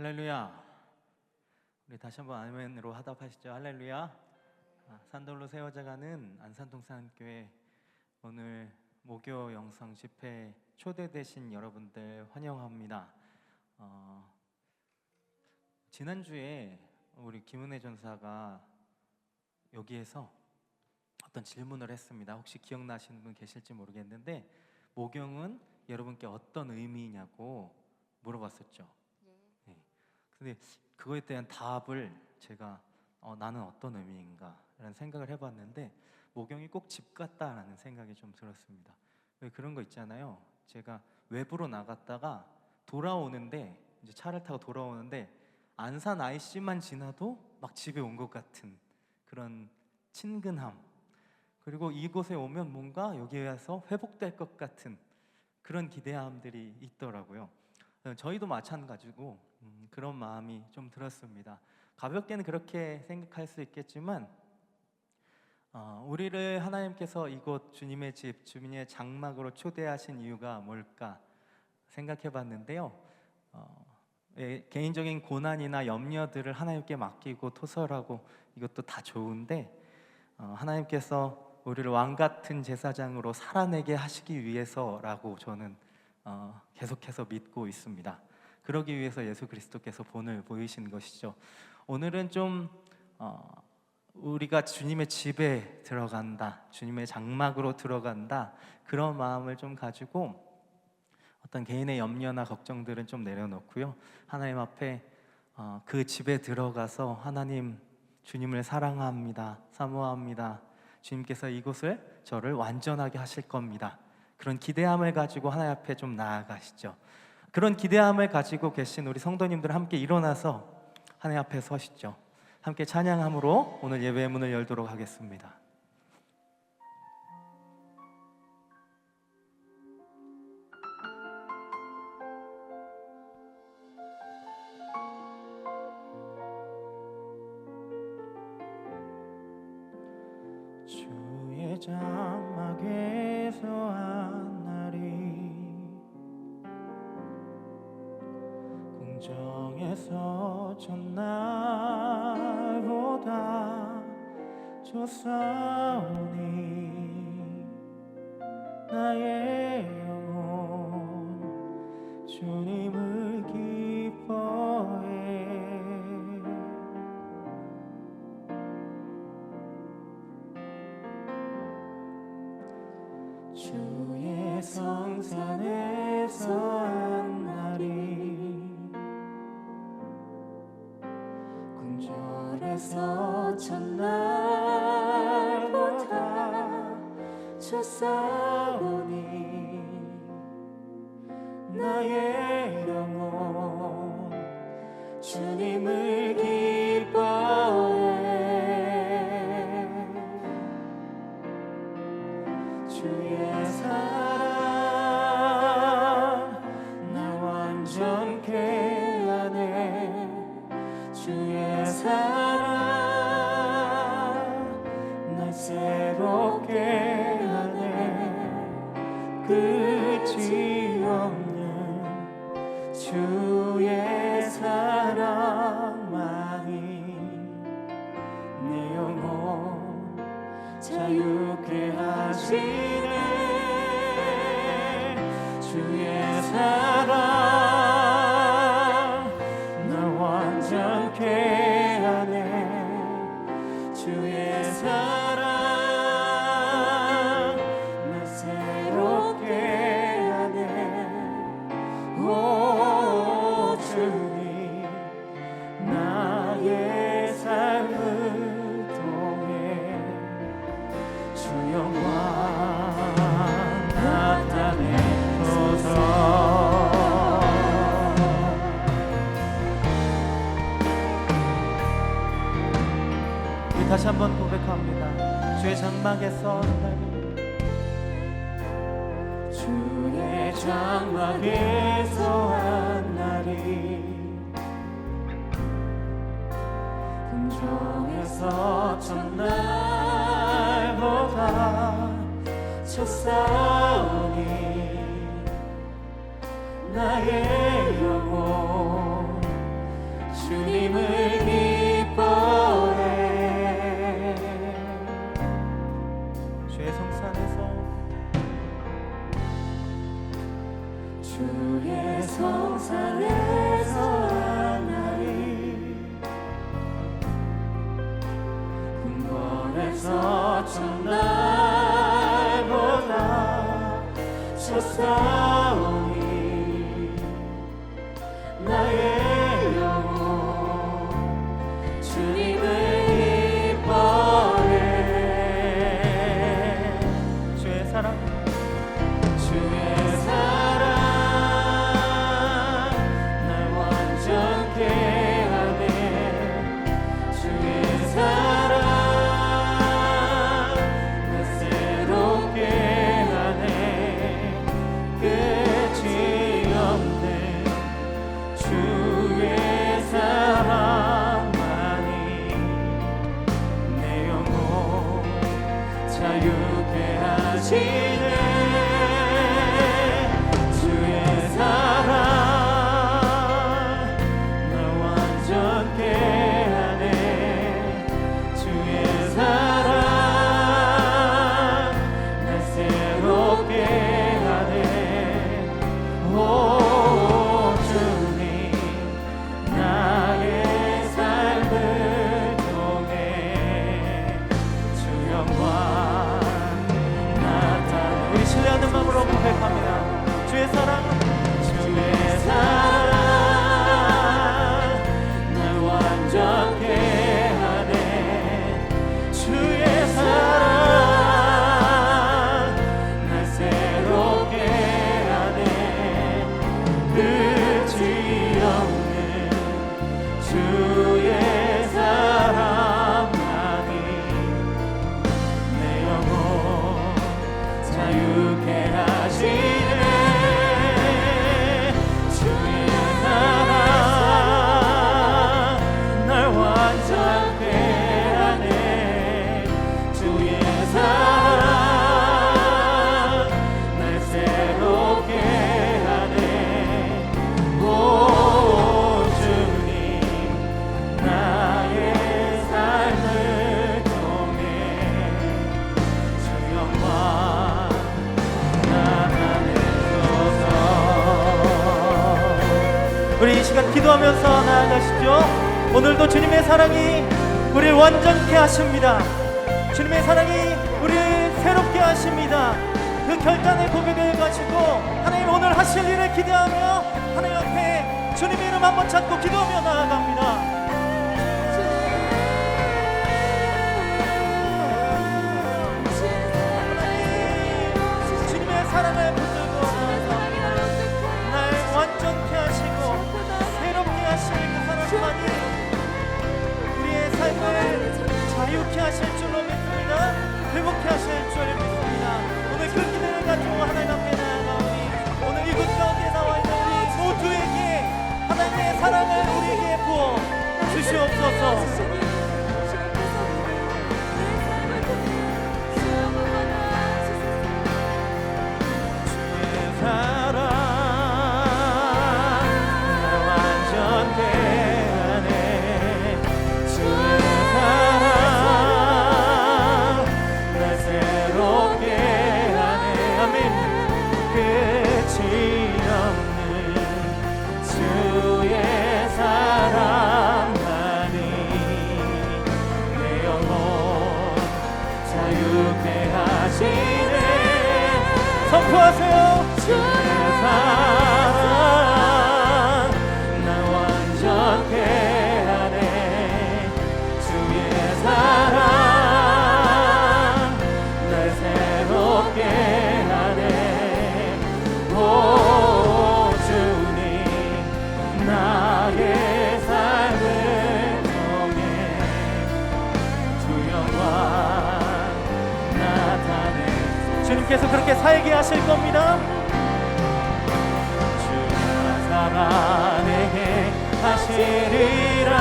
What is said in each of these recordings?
할렐루야. 우리 다시 한번 아멘으로 화답하시죠. 할렐루야. 산돌로 세워져가는 안산동산교회 오늘 목요 영성 집회 초대되신 여러분들 환영합니다. 지난주에 우리 김은혜 전사가 여기에서 어떤 질문을 했습니다. 혹시 기억나시는 분 계실지 모르겠는데 목요는 여러분께 어떤 의미냐고 물어봤었죠. 네. 근데 그거에 대한 답을 제가 나는 어떤 의미인가 라는 생각을 해봤는데 목요이 꼭 집 같다라는 생각이 좀 들었습니다. 왜 그런 거 있잖아요. 제가 외부로 나갔다가 돌아오는데 이제 차를 타고 돌아오는데 안산 IC만 지나도 막 집에 온 것 같은 그런 친근함, 그리고 이곳에 오면 뭔가 여기에서 회복될 것 같은 그런 기대함들이 있더라고요. 저희도 마찬가지고 그런 마음이 좀 들었습니다. 가볍게는 그렇게 생각할 수 있겠지만 우리를 하나님께서 이곳 주님의 집, 주님의 장막으로 초대하신 이유가 뭘까 생각해 봤는데요. 개인적인 고난이나 염려들을 하나님께 맡기고 토설하고 이것도 다 좋은데 하나님께서 우리를 왕같은 제사장으로 살아내게 하시기 위해서라고 저는 계속해서 믿고 있습니다. 그러기 위해서 예수 그리스도께서 본을 보이신 것이죠. 오늘은 좀 우리가 주님의 집에 들어간다, 주님의 장막으로 들어간다, 그런 마음을 좀 가지고 어떤 개인의 염려나 걱정들은 좀 내려놓고요, 하나님 앞에 그 집에 들어가서 하나님, 주님을 사랑합니다, 사모합니다, 주님께서 이곳을 저를 완전하게 하실 겁니다, 그런 기대함을 가지고 하나님 앞에 좀 나아가시죠. 그런 기대함을 가지고 계신 우리 성도님들 함께 일어나서 하나님 앞에 서시죠. 함께 찬양함으로 오늘 예배의 문을 열도록 하겠습니다. 주의 장막에서 한 날이 궁정에서 첫날보다 좋사오니 나의 영혼 주님을 기뻐해. 주의 성산에서 한 날이 궁전에서 첫날보다 좋사오니 나의 영혼 주님을 기뻐해. 주의 사랑 나 완전케 하네. 주의 사랑 날 새롭게 하네. 끝이 없는 주의 사랑만이 내 영혼 자유케 하시네. 주의 사랑 나 완전케 하네. 주의 사랑 나 새롭게 하네. 오 주님 나의 삶을 통해 주 영광 나타내소서. 다시 한번 고백합니다. 주의 장막에서 한 날이 주의 장막에서 한 날이 궁정에서 첫날보다 좋사오니 나의 영혼 주님을 기뻐해. 주의 성산에서 주의 성산에서 만나리 궁궐에서 첫날보다 쳤사오니 나의 영혼 주님을 기뻐해. 주의 사랑 주의 사랑 날 완전케 하네. 주의 사랑 날 새롭게 하네. 끝이 없네. 주의 사랑만이 내 영혼 자유케 하시네. 주의 사랑 날 완전케 하네. 주의 사랑 날 새롭게 하네. 오 주님 나의 삶을 통해 주 영광 나타내. 우리 신뢰하는 마음으로 고백합니다. 주의 사랑 주의 사랑 날 완전케 하네. 주의 사랑 날 새롭게 하네. 끝이 없는 주의 사랑만이 내 영혼 자유케 하시네. 주의 사랑 날 완전케 하네. 주의 사랑 날 새롭게 하네. 오 주님 나의 삶을 통해 주 영광 나타내소서. 우리 이 시간 기도하면서 나아가시죠. 오늘도 주님의 사랑이 우리를 완전케 하십니다. 주님의 사랑이 우리를 새롭게 하십니다. 그 결단의 고백을 가지고 하나님 오늘 하실 일을 기대하며 하나님 앞에 주님의 이름 한번 찾고 기도하며 나아갑니다. 주님의 사랑을 붙들고 날 완전케 하시고 새롭게 하실 그 사랑만이 우리의 삶을 자유케 하실 줄로 믿습니다. 회복케 하실 줄 믿습니다. 오늘 그 기대를 가지고 하나님 앞에 나아가오니 오늘 이곳 가운데 나와 있는 우리 모두에게 하나님의 사랑을 우리에게 부어 주시옵소서. 사랑 날 완전케 하네. 주의 사랑 날 새롭게 하네. 아멘. 끝이 없는 주의 사랑만이 내 영혼 자유케 하시네. 선포하세요. 주의 사랑 날 완전케 하네. 주의 사랑 날 새롭게 하네. 오 주님 나의 삶을 통해 주 영광 나타내. 주님께서 그렇게 살게 하실 겁니다. 주가 살아내게 하시리라.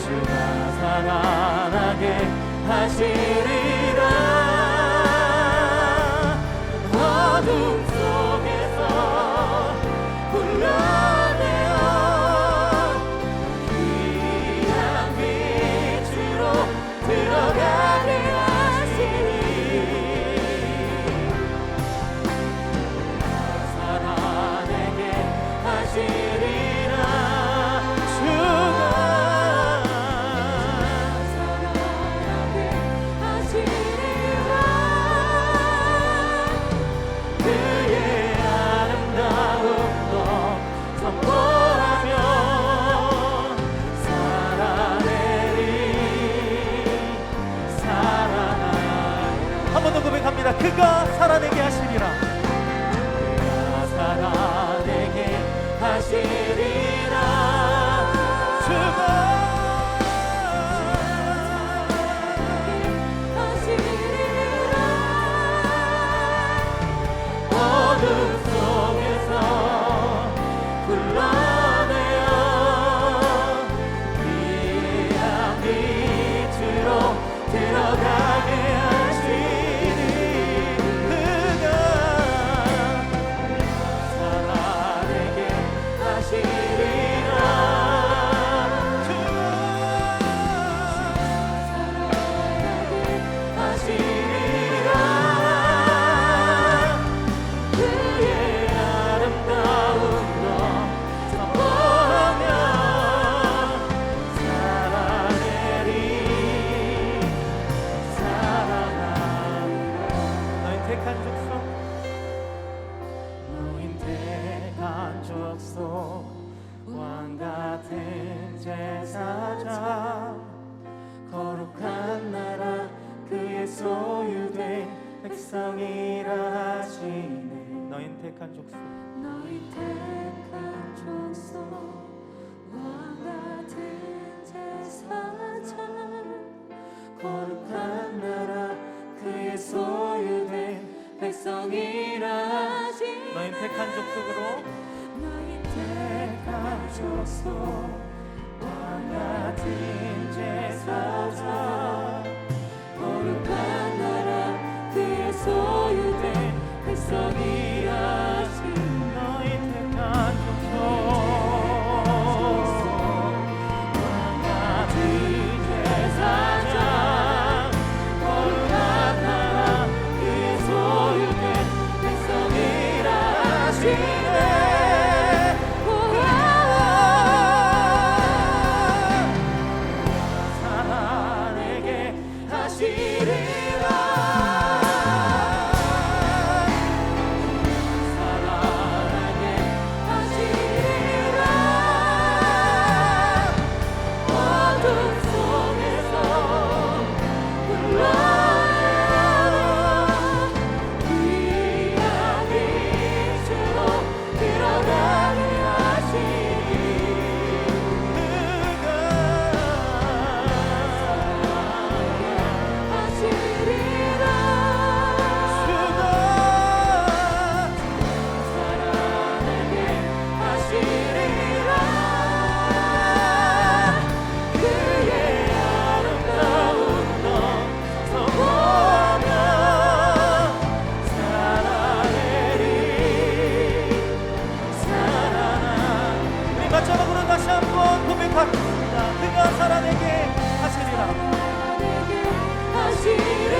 주가 살아나게 하시리라. 어둠 속에서 불러 고백합니다. 그가 살아내게 하시리라. 그가 살아내게 하시리라. 주가 어둠 속에서 불러내어 귀한 빛으로 들어가게 하시니 그가 살아내게 하시리라. 살아내게 하시리라. 그의 아름다운 너 선포하며 살아내리 살아나리라. 너희 택한 족속 너흰 택한 족속 왕같은 제사장 거룩한 나라 그의 소유된 백성이라 하시네. 너희 택한 족속 너희 택한 족속 왕같은 제사장 거룩한 나라 그의 소유된 백성이라 하시네. 너희 택한 족속으로 너희 택한 족속 왕같은 제사장 거룩한 나라 그의 소유된 백성이 하신 너희 택한 족속 왕같은 제사장 거룩한 나라 그의 소유된 백성이라 하시네. 살아내게 하시리라. 살아내게 하시리라. 어둠 속에서 불러내어 귀한 빛으로 들어가게 하시니 마지막으로 다시 한번 고백하겠습니다. 그가 살아내게 하시리라. 들어가게 하시니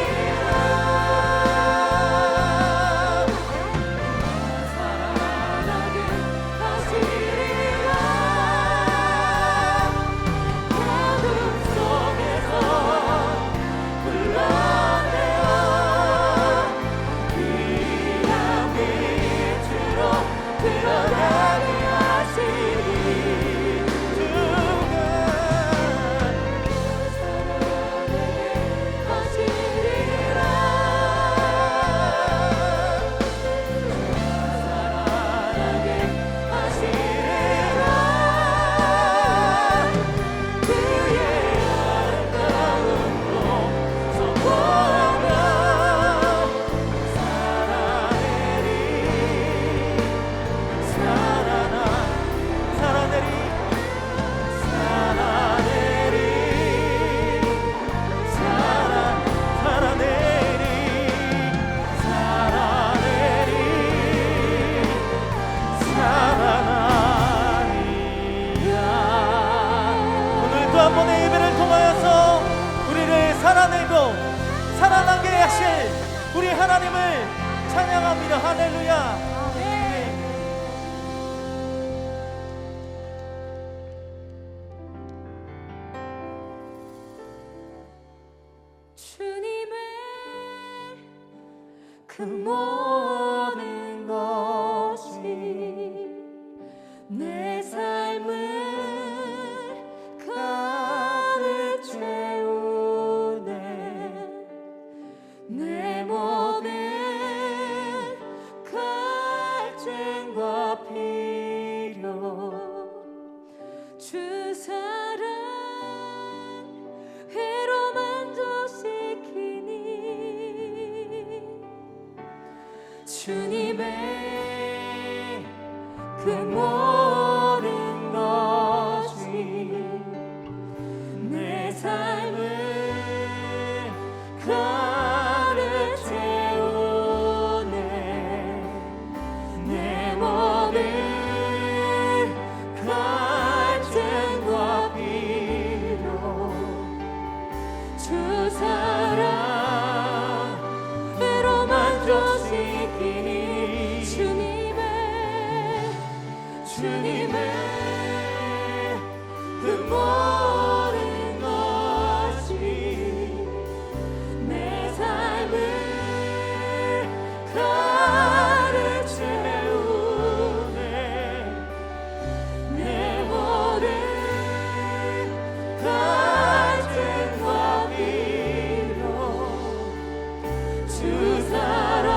살아나게 하실 우리 하나님을 찬양합니다. 할렐루야. 주님의 그 모든 것이 내 삶을 가득 채우네. 내 모든 사랑 회로 만족시키니 주님의 그 모든 것이 내 삶을 가득 채우네 내 모든 갈증과 비로 주 사랑 회로 만족시키니 주님의 그 모든 것이 내 삶을 가득 채우네 내 모든 갈증과 비로 주 사랑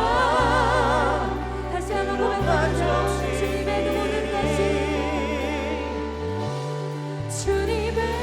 다시 한번 고백합니다 주님의 그 모든 것이 주님의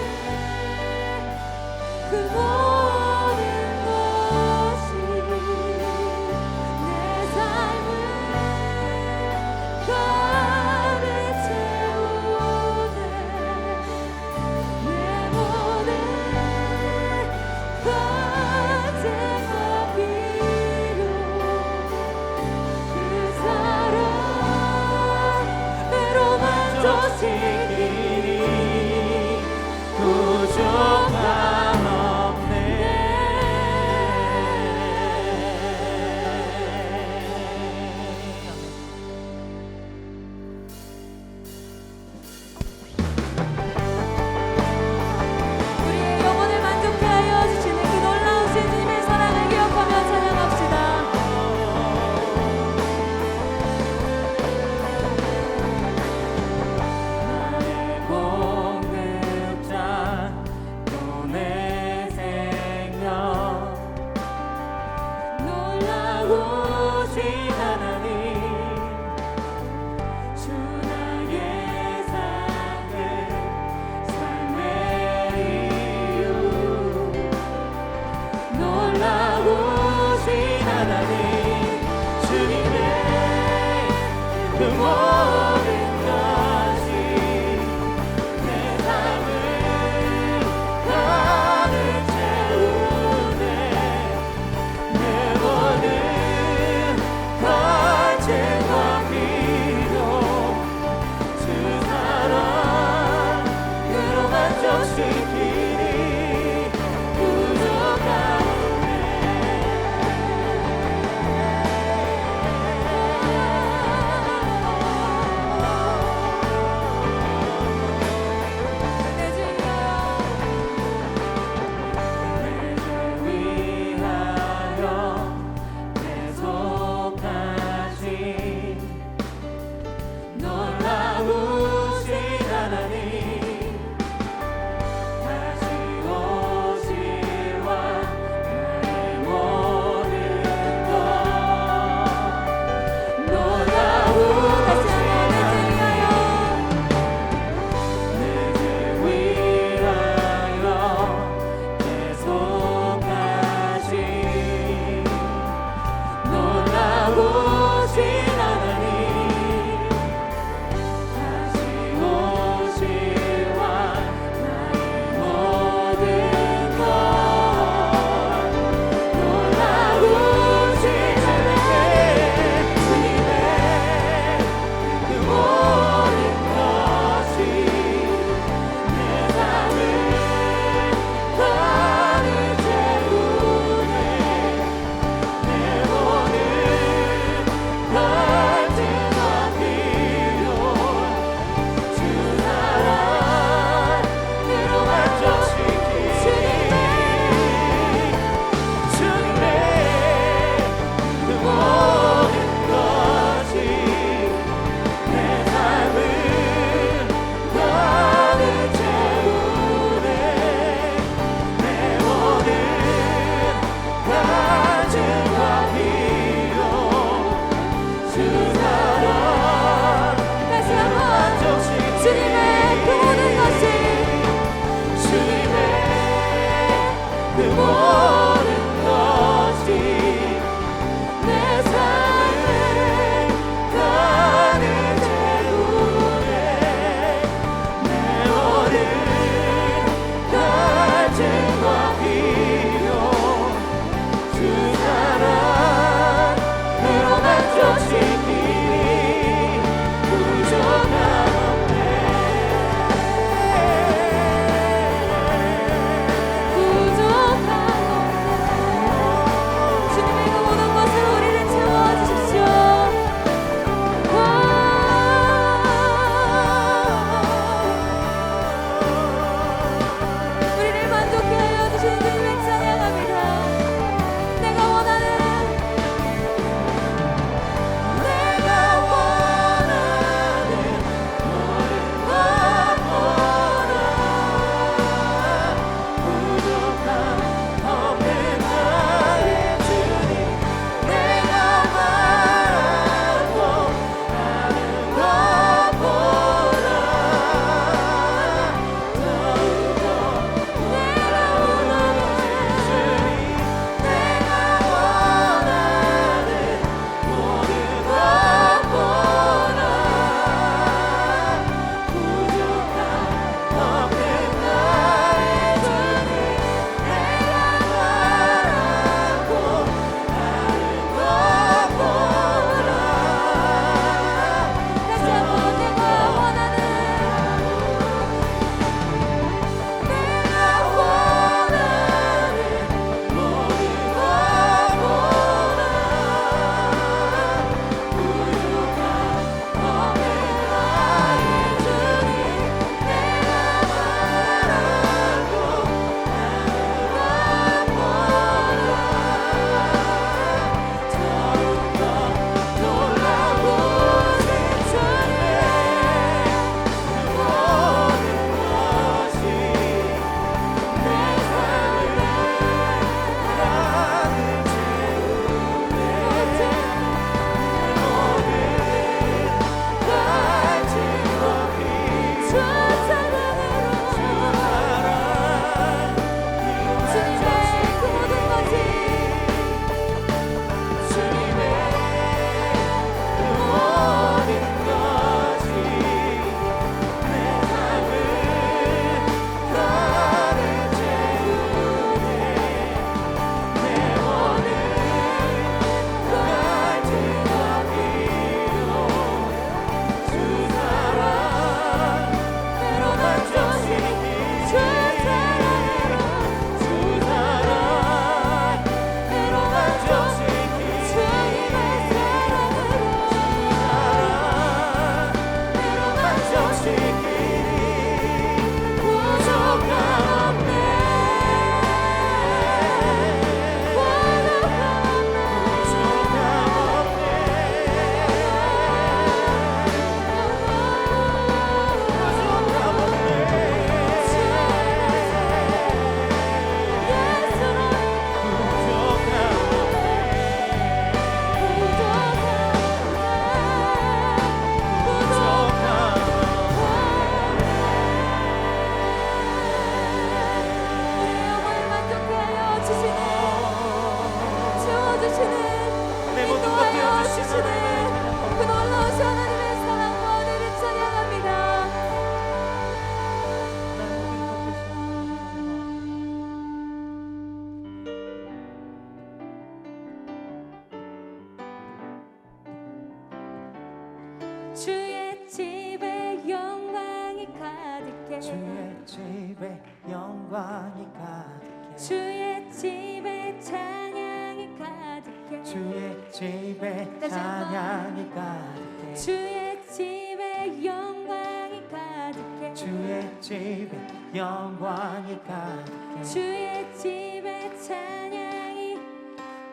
집에 영광이 가득해 주의 집에 찬양이 가득해 주의 집에 다시 한번. 찬양이 가득해 주의 집에 영광이 가득해 주의 집에 영광이 가득해 주의 집에 찬양이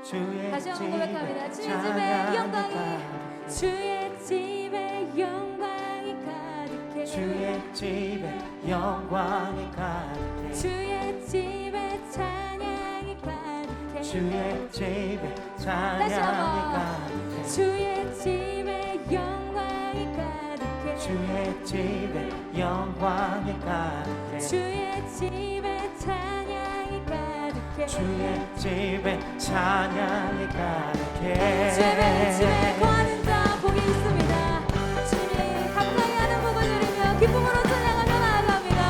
주의 다시 한번 집에 고백합니다. 주의 집에 찬양이 영광이 가득해 주의 집에 영광이 가득해 주의 집에 영광이 가득해 주의 집에 찬양이 가득해 주의 집에 다시 찬양이 한번. 가득해 주의 집에 영광이 가득해 주의 집에 영광이 가득해 주의 집에 찬양이 가득해 주의 집에 찬양이 가득해 주의 집에 거하는 자 복이 있습니다. 주님 감사히 하는 복을 누리며 기쁨으로 찬양하며 나아갑니다.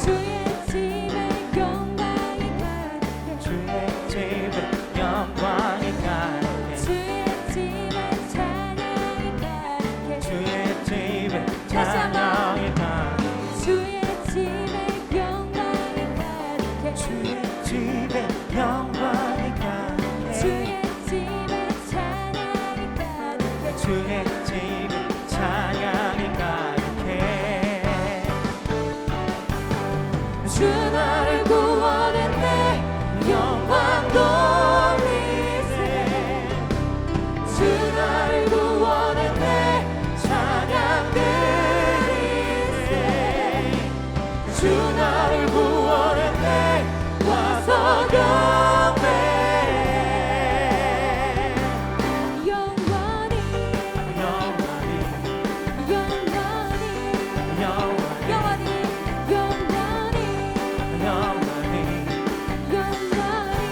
주의 집에 영광이 가득해 주의 집에 영광이 가득해 주의 집에 찬양이 가득해 주의 집에 다시 한번. 찬양이 가득해 주의 집에 영광이 가득해 주의 집에 영광이 가득해 주의 집에 찬양이 가득해 주의 집에 찬양이 가득해 주 나를 구원했네 영광 돌리세 주 나를 구원했네 찬양 드리세 주 나를 구원했네 와서 경배해 영원히 영원히 영원히 영원히 영원히 영원히 영원히 영원히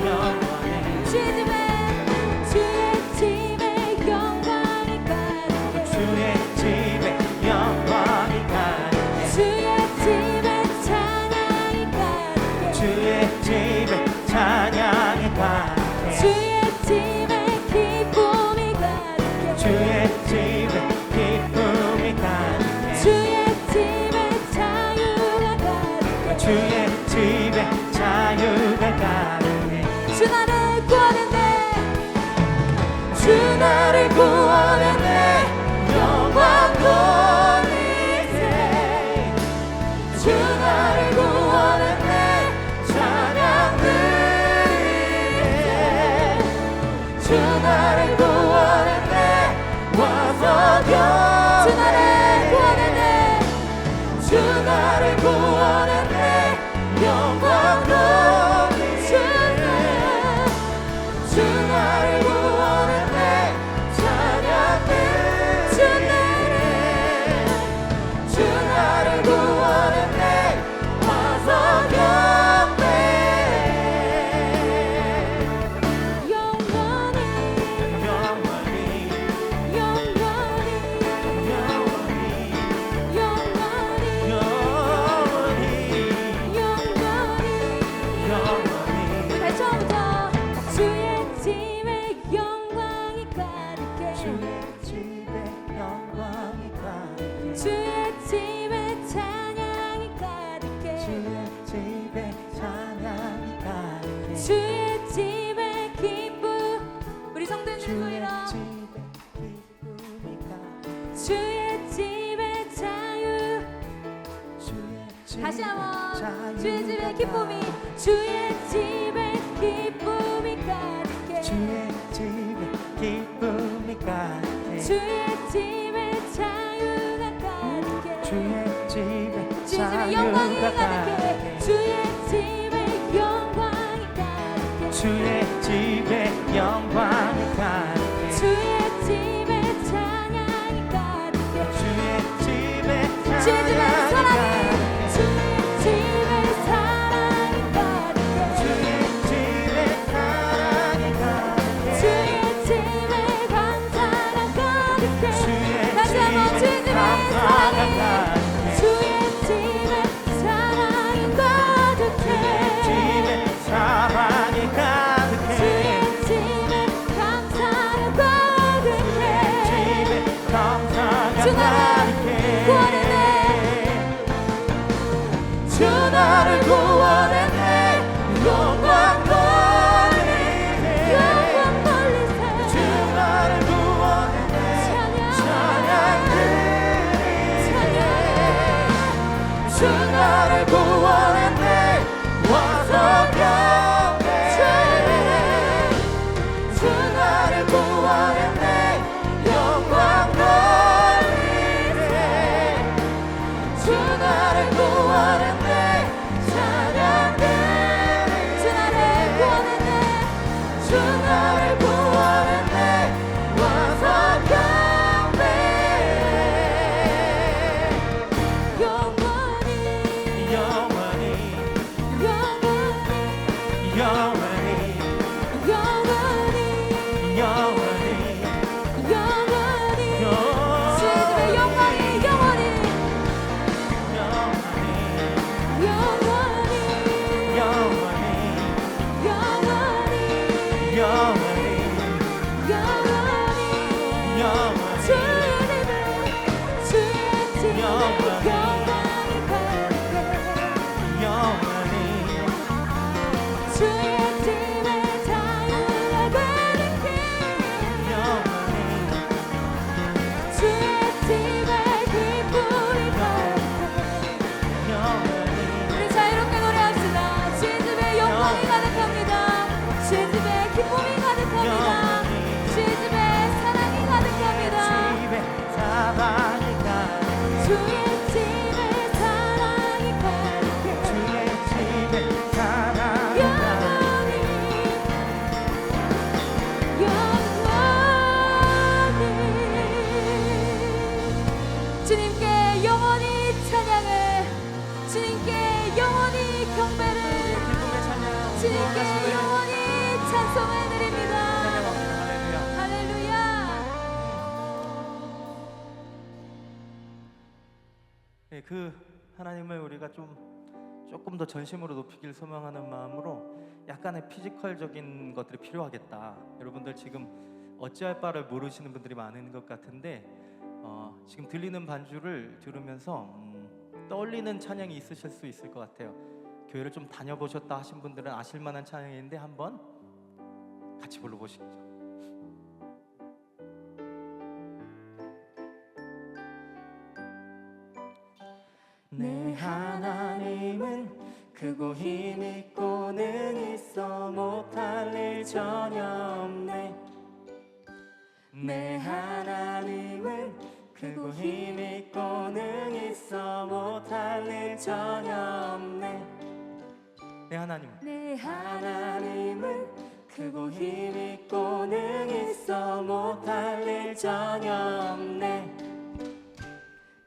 영원히 주의 집에 영광이 가득해 주의 집에 영광이 가득해 주의 집에 찬양이 가득해 주의 집에 찬양이 가득해 주의 집에 기쁨이 가득해 주의 집에 기쁨이 가득해 주의 집에 자유가 가득해 주의 집에 자유가 가득해 주 나를 구원했네 주 나를 구원했네 영광 돌리세 주 나를 구원했네 찬양 드리세 주 나를 구원했네 와서 주 나를 구원했네 주 나를 구원했네 영광 돌리세 주 나를 구원했네 찬양 드리세 주 나를 구원했네 와서 경배해 영원히 영원히 영원히 영원히 영원히 영원히 영원히 영원히 다시 처음부터 주의 집에 영광이 가득해 주의 집에 영광이 가득해 주의 집에 찬양이 가득해 주의 집에 찬양이 가득해 주의 집에 기쁨 우리 성도님들 주의 소리로 집에 기쁨이 가득해 주의 집에 자유 주의 집에 다시 한번 자유가 주의 집에 기쁨이 가득해. 주의 집에 기쁨이 가득해 주의 집에 기쁨이 가득해 주의 집에 자유가 가득해 주의 집에 주의 집에 영광이 자유가 가득해 가득해 주의 집에 영광이 가득해 주의 집에 영광이 가득해 주의 집에 찬양이 가득해 주의 집에 주의 집에 찬양이 사랑이 가득해 주의 집에 사랑이 가득해 주의 집에 사랑이 가득해 주의 집에 감사가 가득해 주의 다시 한번 주의 집에 집에 감사가 사랑이 가득해 주의 집에 사랑이 가득해 집에 사랑이 가득해 주의 집에 감사가 가득해 집에 감사가 주 나를 가득해 구원했네 주님의 영광이 가득해 영원히 주의 집에 자유가 가득해 영원히 주의 집에 기쁨이 가득해 영원히 우리 자유롭게 노래합시다. 주의 집에 영광이 가득합니다. 주의 집에 기쁨이 가득합니다. 주의 집에 사랑이 가득합니다. 집에 사랑이 가득해 주의 집에 사랑이 가득해 주의 집에 사랑이 가득해 영원히 주님께 영원히 찬양을 주님께 영원히 경배를 기쁨의 찬양 주님께 영원히 찬송을 드립니다. 할렐루야. 할렐루야. 네, 그 하나님을 우리가 조금 더 전심으로 높이길 소망하는 마음으로 약간의 피지컬적인 것들이 필요하겠다. 여러분들 지금 어찌할 바를 모르시는 분들이 많은 것 같은데 지금 들리는 반주를 들으면서 떠올리는 찬양이 있으실 수 있을 것 같아요. 교회를 좀 다녀보셨다 하신 분들은 아실 만한 찬양인데 한번 같이 불러보시죠. 내 하나님은 크고 힘있고 능 있어 못할 일 전혀 없네. 내 하나님은 크고 힘있고 능 있어 못할 일 전혀 없네. 내 하나님은 내 하나님은 크고 힘있고 능 있어 못할 일 전혀 없네.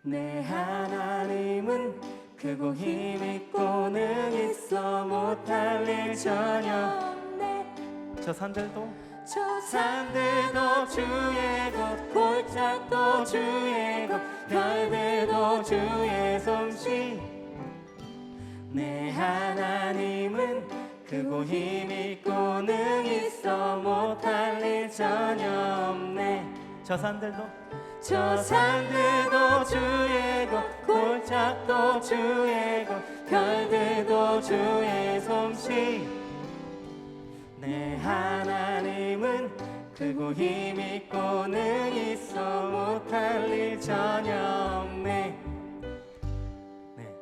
내 하나님은 크고 힘있고 능 있어 못할 일 전혀 없네. 저 산들도 저 산들도 주의 것 골짜기도 주의 것 별들도 주의 솜씨. 내 하나님은 크고 힘있고 능 있어 못할 일 전혀 없네. 저 산들도 저 산들도 주의 것 골짜기도 주의 것 별들도 주의 솜씨. 내 하나님은 크고 힘있고 능 있어 못할 일 전혀 없네. 네,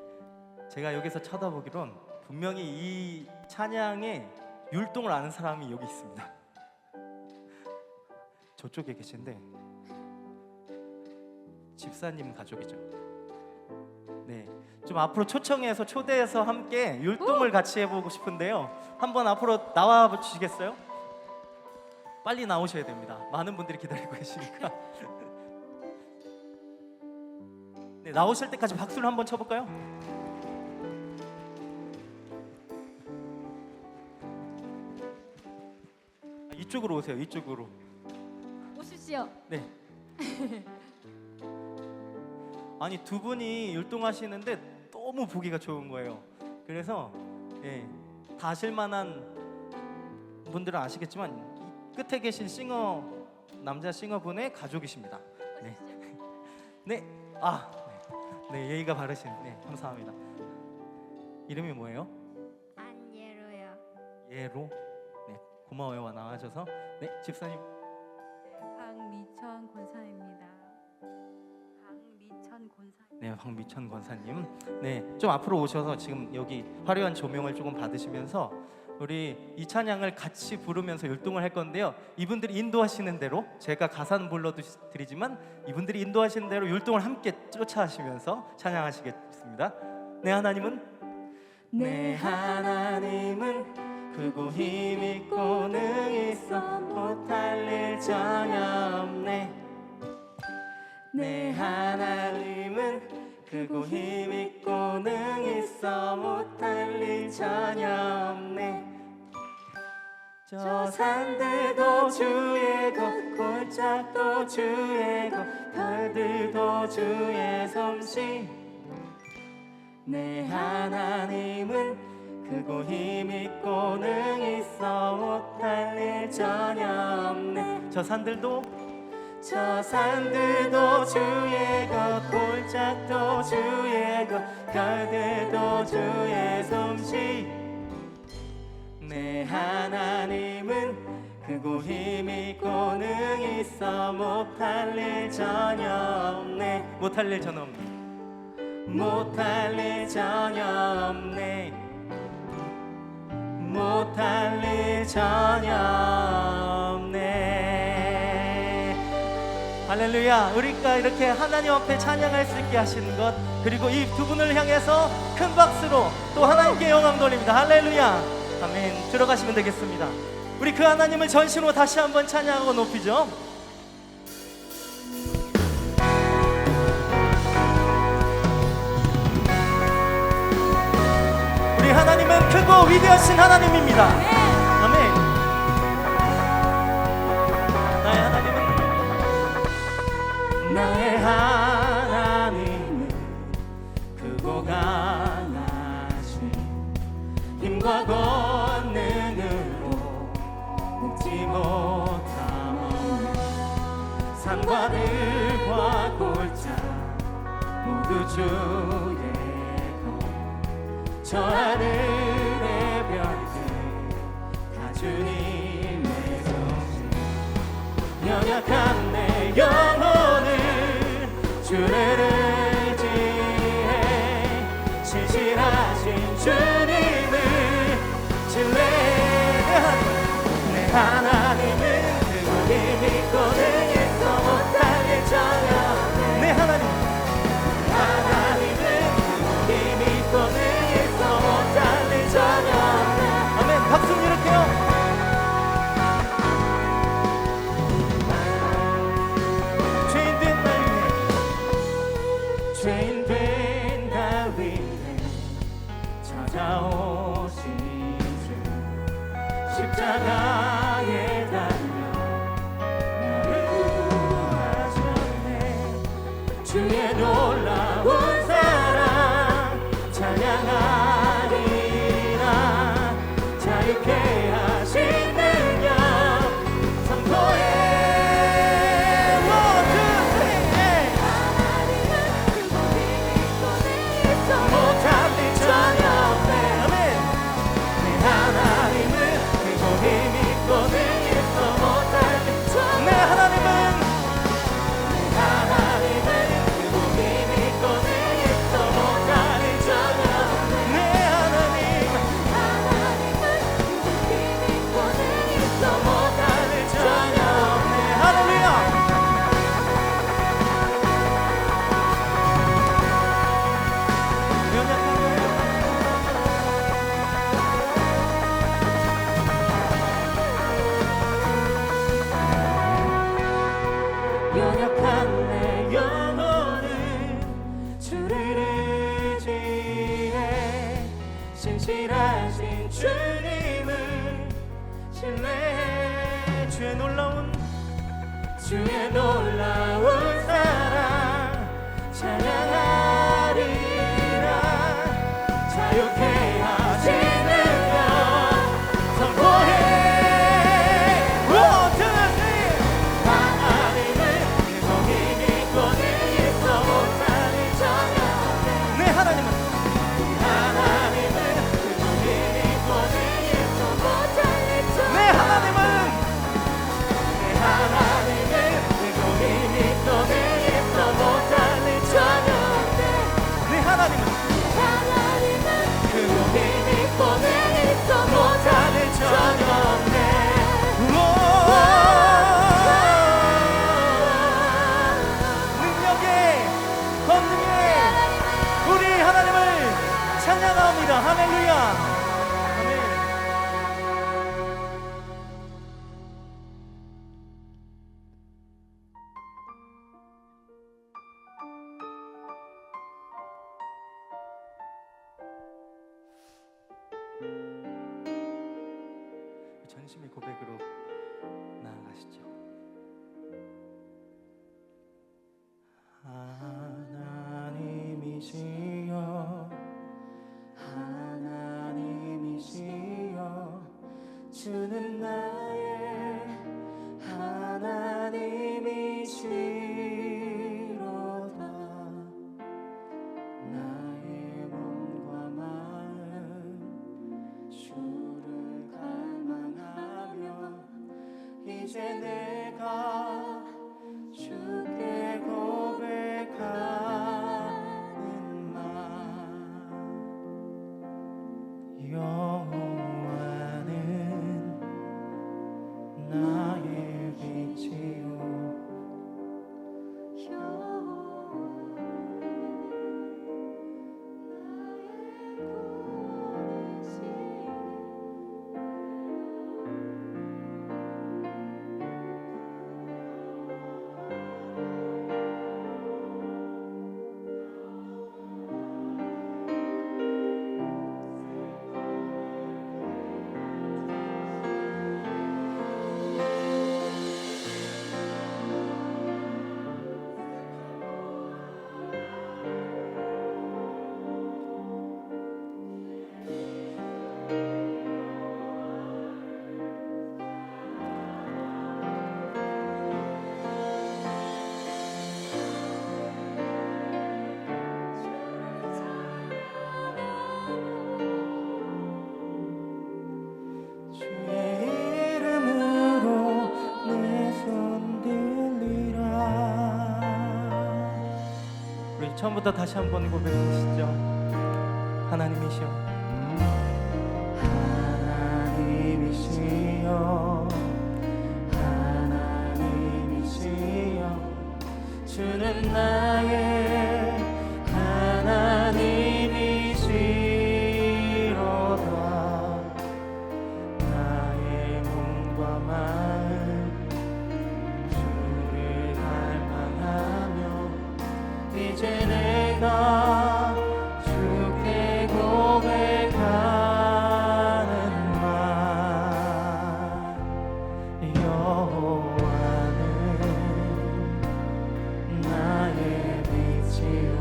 제가 여기서 쳐다보기론 분명히 이 찬양에 율동을 아는 사람이 여기 있습니다. 저쪽에 계신데 집사님 가족이죠. 네, 좀 앞으로 초청해서 초대해서 함께 율동을 같이 해보고 싶은데요. 한번 앞으로 나와 주시겠어요? 빨리 나오셔야 됩니다. 많은 분들이 기다리고 계시니까. 네, 나오실 때까지 박수를 한번 쳐볼까요? 이쪽으로 오세요. 이쪽으로. 오십시오. 네. 아니 두 분이 율동하시는데 너무 보기가 좋은 거예요. 그래서 다 아실만한 분들은 아시겠지만 이 끝에 계신 싱어 남자 싱어분의 가족이십니다. 네, 네, 네, 예의가 바르신. 네, 감사합니다. 이름이 뭐예요? 안예로요. 예로. 네, 고마워요 나와줘서. 네, 집사님. 황미천 권사입니다. 황미천 권사. 네, 황미천 권사님. 네, 좀 앞으로 오셔서 지금 여기 화려한 조명을 조금 받으시면서 우리 이 찬양을 같이 부르면서 율동을 할 건데요. 이분들이 인도하시는 대로 제가 가사는 불러드리지만 이분들이 인도하시는 대로 율동을 함께 쫓아하시면서 찬양하시겠습니다. 내 하나님은 내 하나님은 크고 힘있고 능 있어 못할 일 전혀 없네. 내 하나님은 크고 힘있고 능 있어 못할 일 전혀 없네. 저 산들도 주의 것 골짜기도 주의 것 별들도 주의 솜씨. 내 하나님은 크고 힘있고 능 있어 못할 일 전혀 없네. 저 산들도 주의 것 골짜기도 시작도 주의 것, 결대도 주의 솜씨. 내 하나님은 크고 힘있고 능히 있어 못할 일 전혀 없네. 못할 일 전혀 없네. 못할 일 전혀 없네. 못할 일 전혀 없네. 할렐루야. 우리가 이렇게 하나님 앞에 찬양할 수 있게 하시는 것, 그리고 이 두 분을 향해서 큰 박수로 또 하나님께 영광 돌립니다. 할렐루야. 아멘. 들어가시면 되겠습니다. 우리 그 하나님을 전심으로 다시 한번 찬양하고 높이죠. 우리 하나님은 크고 위대하신 하나님입니다. 아멘. 나의 하나님은 크고 강하신 힘과 권능으로 먹지 못하는 산과 들과 골짜 모두 주의 것, 저 하늘의 별들 다 주님의 솜씨. 연약한 내 영혼을 주를 의지해 신실하신 주님을 신뢰하는 내 하나님은 크고 힘있고 능히 있어 못할 일 전혀 없네. 내 하나님은 크고 힘있고 능히 있어 못할 일 전혀 없네. 아멘. 박수 드릴게요. 죄인된 다윗을 찾아오신 주, 십자가에 달려 나를 구하셨네. 주의 놀라운 사랑 찬양하리라. 자유케 하신 능력 선포해. 연약한 내 영혼은 주를 의지해 신실하신 주님을 신뢰해. 주의 놀라운 사랑 찬양하리라. 자유케 하신 능력 선포해. 찬양합니다. 할렐루야. 아멘. 전심의 고백으로 나아가시죠. 하나님이시여, 하나님이시여, 주는 나의 하나님이시로다. 이제 내가 주께 고백하는 말 여호와는 나의 빛이요 처음부터 다시 한번 고백하시죠. 하나님이시여 하나님이시여 하나님이시여 주는 나의 하나님이시로다 나의 몸과 마음 주를 갈망하며 이제 내가 주께 고백하는 말 여호와는 나의 빛이요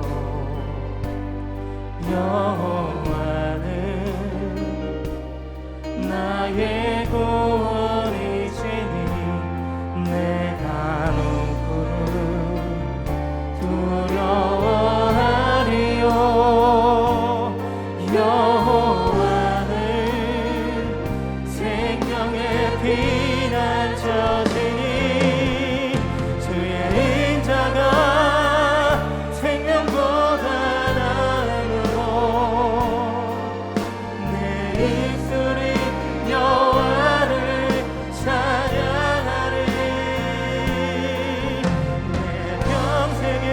여호와는 나의 구원이시니 내가 누구를 두려워하리요 여호와는 생명의 피난처시니 주의 인자가 생명보다 나음으로 내 입술이 여호와를 찬양하리 내 평생에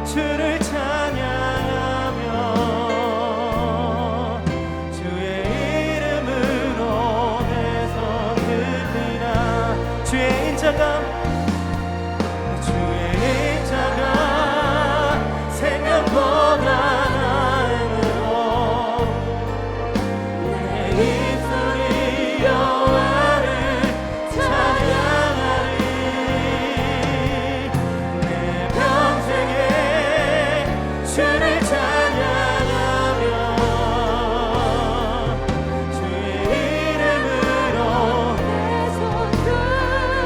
주를 찬양하며 주의 이름으로 내 손 들리라 주의 인자가 생명보다 나음으로 내 입술이 여호와를 찬양하리 내 평생에 주를 찬양하며 주의 이름으로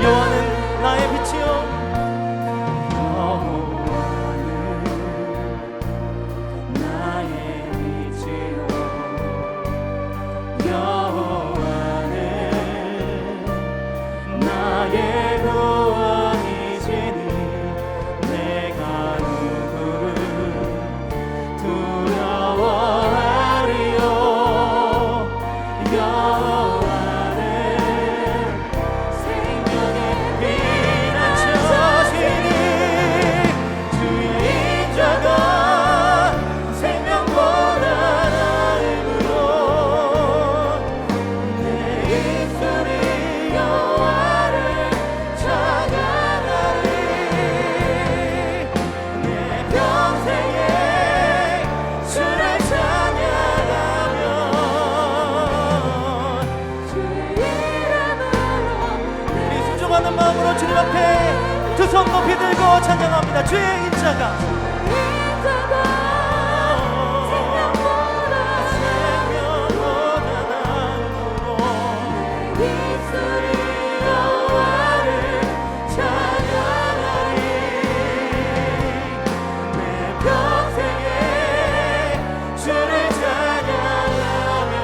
여호와는 나의 빛이요 여호와는 나의 빛이요 여호와는 나의 구원이시니 내가 누구를 두려워하리요 여호와는 생명의 피난처시니 주의 인자가 생명보다 나음으로 내 입술이 여호와를 찬양하리 내 평생에 주를 찬양하며 주의 이름으로 우리 순종하는 마음으로 주님 앞에 두 손 높이 들고 찬양합니다. 주의 인자가 생명보다 나음으로 입술이 여호와를 찬양하리 내 평생에 주를 찬양하며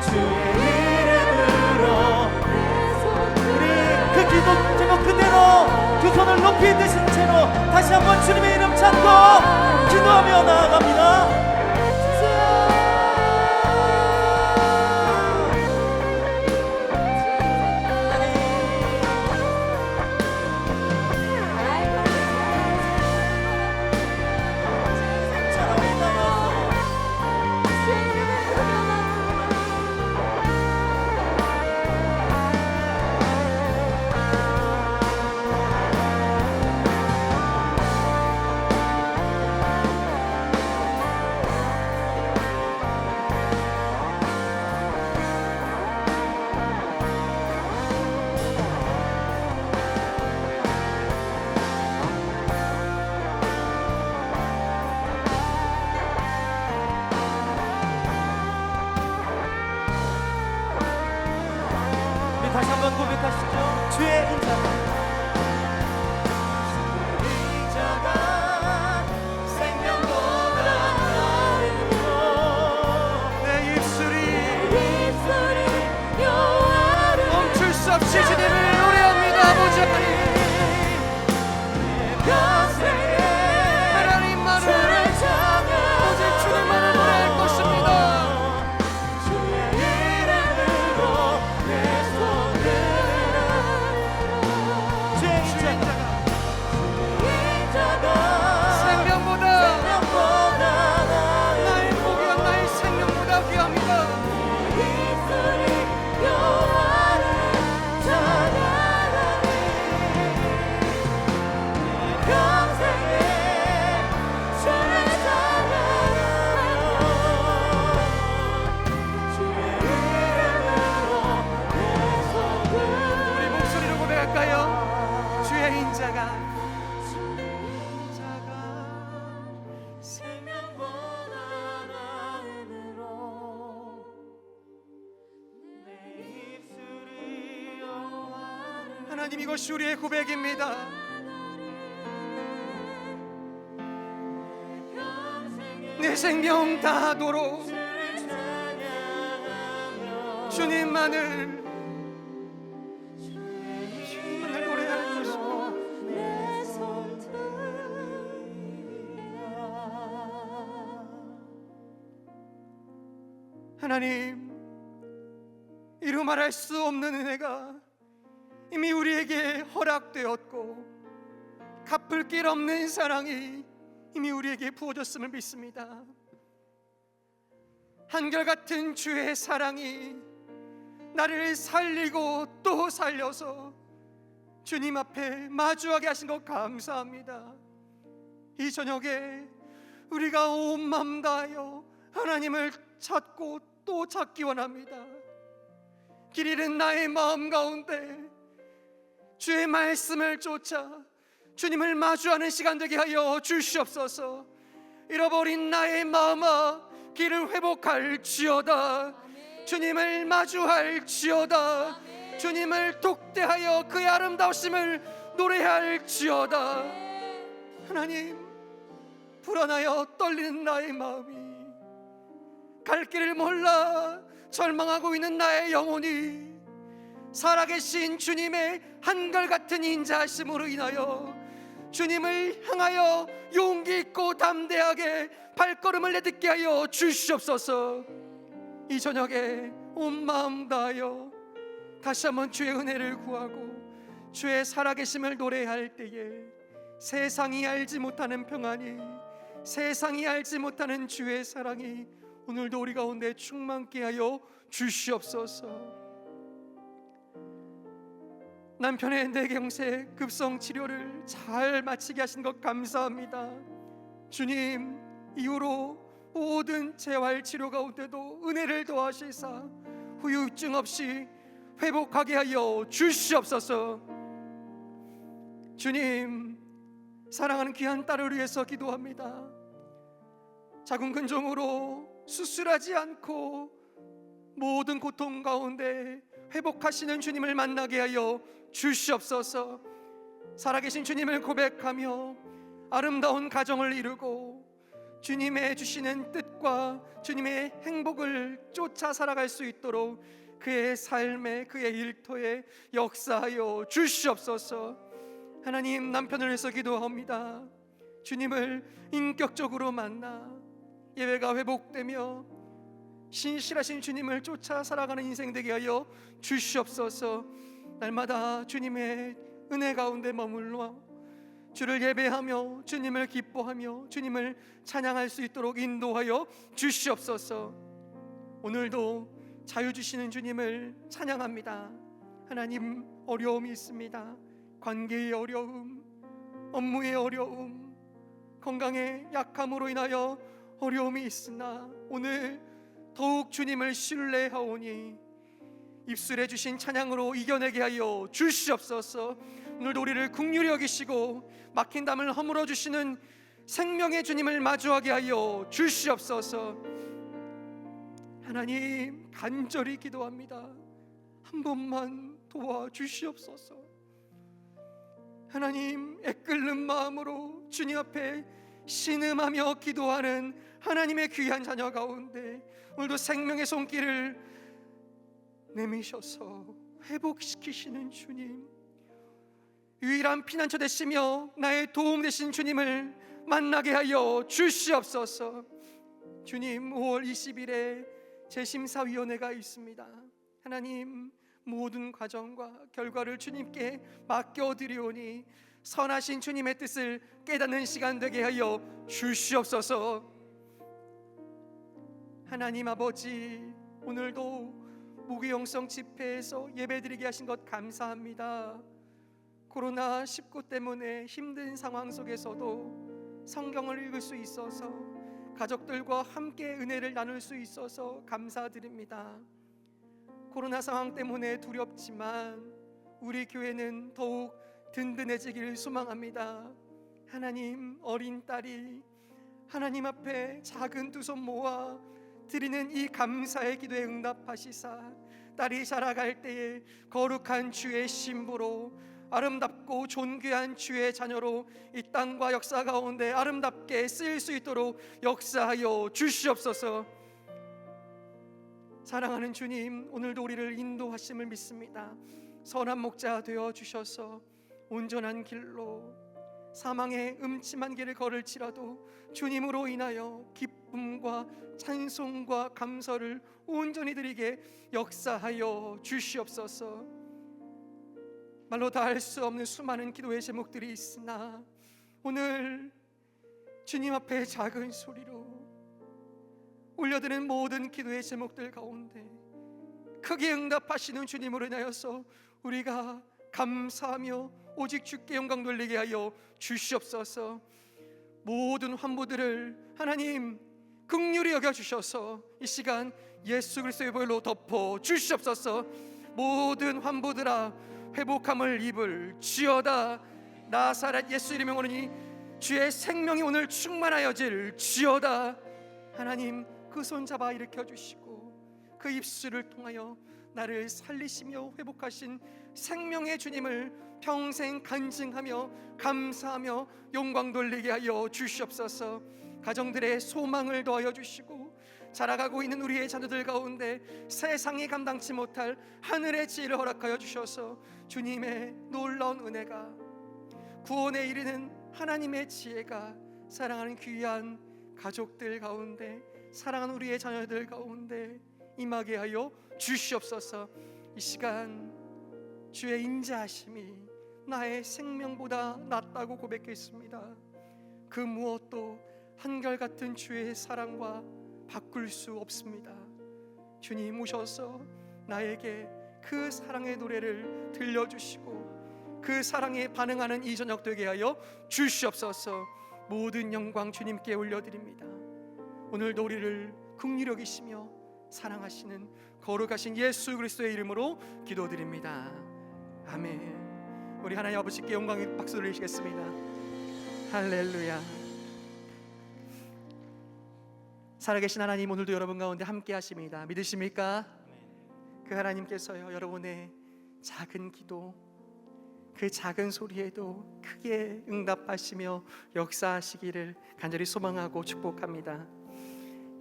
주의 이름으로 깊이 드신 채로 다시 한번 주님의 이름 찾고 기도하며 나아갑니다. 다시 한번 고백하시죠. 주의 인자가 생명보다 나으로 내 입술이 여호와를 멈출 수 없이 주님을 노래합니다. 아버지 하나님, 평생에 하나님만을 오직 주님만을 노래할 것입니다. 주의 이름으로 내 손을 주의 인자가 생명보다 나의 나의 복이야, 나의 생명보다 귀합니다. 입술이 여호와를 찬양하니 평생에 주를 찬양하며 주의 이름으로 내 손을 우리 목소리로 고백할까요? 주의 인자가 생명보다 나음으로 내 입술이 여호와를 하나님, 이것이 우리의 고백입니다. 내 생명 다하도록 주님만을 노래하는 것입니다. 내 손들이라 하나님, 이루 말할 수 없는 은혜가 이미 우리에게 허락되었고 갚을 길 없는 사랑이 이미 우리에게 부어졌음을 믿습니다. 한결같은 주의 사랑이 나를 살리고 또 살려서 주님 앞에 마주하게 하신 것 감사합니다. 이 저녁에 우리가 온 마음 다하여 하나님을 찾고 또 찾기 원합니다. 길 잃은 나의 마음 가운데 주의 말씀을 쫓아 주님을 마주하는 시간 되게 하여 주시옵소서. 잃어버린 나의 마음아, 길을 회복할지어다. 주님을 마주할지어다. 주님을 독대하여 그의 아름다우심을 노래할지어다. 하나님, 불안하여 떨리는 나의 마음이, 갈 길을 몰라 절망하고 있는 나의 영혼이 살아계신 주님의 한결같은 인자하심으로 인하여 주님을 향하여 용기 있고 담대하게 발걸음을 내딛게 하여 주시옵소서. 이 저녁에 온 마음 다하여 다시 한번 주의 은혜를 구하고 주의 살아계심을 노래할 때에 세상이 알지 못하는 평안이, 세상이 알지 못하는 주의 사랑이 오늘도 우리 가운데 충만케 하여 주시옵소서. 남편의 뇌경색 급성 치료를 잘 마치게 하신 것 감사합니다. 주님, 이후로 모든 재활 치료 가운데도 은혜를 더하시사 후유증 없이 회복하게 하여 주시옵소서. 주님, 사랑하는 귀한 딸을 위해서 기도합니다. 작은 근종으로 수술하지 않고 모든 고통 가운데 회복하시는 주님을 만나게 하여 주시옵소서. 살아계신 주님을 고백하며 아름다운 가정을 이루고 주님의 주시는 뜻과 주님의 행복을 쫓아 살아갈 수 있도록 그의 삶에, 그의 일터에 역사하여 주시옵소서. 하나님, 남편을 위해서 기도합니다. 주님을 인격적으로 만나 예배가 회복되며 신실하신 주님을 쫓아 살아가는 인생 되게 하여 주시옵소서. 날마다 주님의 은혜 가운데 머물러 주를 예배하며 주님을 기뻐하며 주님을 찬양할 수 있도록 인도하여 주시옵소서. 오늘도 자유 주시는 주님을 찬양합니다. 하나님, 어려움이 있습니다. 관계의 어려움, 업무의 어려움, 건강의 약함으로 인하여 어려움이 있으나 오늘 더욱 주님을 신뢰하오니 입술에 주신 찬양으로 이겨내게 하여 주시옵소서. 오늘도 우리를 긍휼히 여기시고 막힌 담을 허물어 주시는 생명의 주님을 마주하게 하여 주시옵소서. 하나님, 간절히 기도합니다. 한 번만 도와주시옵소서. 하나님, 애끓는 마음으로 주님 앞에 신음하며 기도하는 하나님의 귀한 자녀 가운데 오늘도 생명의 손길을 내미셔서 회복시키시는 주님, 유일한 피난처 되시며 나의 도움 되신 주님을 만나게 하여 주시옵소서. 주님, 5월 20일에 재심사위원회가 있습니다. 하나님, 모든 과정과 결과를 주님께 맡겨드리오니 선하신 주님의 뜻을 깨닫는 시간 되게 하여 주시옵소서. 하나님 아버지, 오늘도 무기영성 집회에서 예배드리게 하신 것 감사합니다. 코로나19 때문에 힘든 상황 속에서도 성경을 읽을 수 있어서 가족들과 함께 은혜를 나눌 수 있어서 감사드립니다. 코로나 상황 때문에 두렵지만 우리 교회는 더욱 든든해지기를 소망합니다. 하나님, 어린 딸이 하나님 앞에 작은 두 손 모아 드리는 이 감사의 기도에 응답하시사 딸이 자라갈 때에 거룩한 주의 신부로 아름답고 존귀한 주의 자녀로 이 땅과 역사 가운데 아름답게 쓰일 수 있도록 역사하여 주시옵소서. 사랑하는 주님, 오늘도 우리를 인도하심을 믿습니다. 선한 목자 되어 주셔서 온전한 길로 사망의 음침한 길을 걸을지라도 주님으로 인하여 기쁨과 찬송과 감사를 온전히 드리게 역사하여 주시옵소서. 말로 다 할 수 없는 수많은 기도의 제목들이 있으나 오늘 주님 앞에 작은 소리로 올려드는 모든 기도의 제목들 가운데 크게 응답하시는 주님으로 인하여서 우리가 감사하며 오직 주께 영광 돌리게 하여 주시옵소서. 모든 환부들을 하나님 긍휼히 여겨주셔서 이 시간 예수 그리스도의 보혈로 덮어 주시옵소서. 모든 환부들아, 회복함을 입을 지어다. 나사렛 예수 이름의 오르니 주의 생명이 오늘 충만하여질 지어다. 하나님, 그 손 잡아 일으켜 주시고 그 입술을 통하여 나를 살리시며 회복하신 생명의 주님을 평생 간증하며 감사하며 영광 돌리게 하여 주시옵소서. 가정들의 소망을 더하여 주시고 자라가고 있는 우리의 자녀들 가운데 세상이 감당치 못할 하늘의 지혜를 허락하여 주셔서 주님의 놀라운 은혜가, 구원에 이르는 하나님의 지혜가 사랑하는 귀한 가족들 가운데, 사랑하는 우리의 자녀들 가운데 임하게 하여 주시옵소서. 이 시간 주의 인자하심이 나의 생명보다 낫다고 고백했습니다. 그 무엇도 한결같은 주의 사랑과 바꿀 수 없습니다. 주님 오셔서 나에게 그 사랑의 노래를 들려주시고 그 사랑에 반응하는 이 저녁 되게 하여 주시옵소서. 모든 영광 주님께 올려드립니다. 오늘도 우리를 긍휼히 여기시며 사랑하시는 거룩하신 예수 그리스도의 이름으로 기도드립니다. 아멘. 우리 하나님 아버지께 영광의 박수 드리시겠습니다. 할렐루야. 살아계신 하나님, 오늘도 여러분 가운데 함께 하십니다. 믿으십니까? 그 하나님께서요, 여러분의 작은 기도, 그 작은 소리에도 크게 응답하시며 역사하시기를 간절히 소망하고 축복합니다.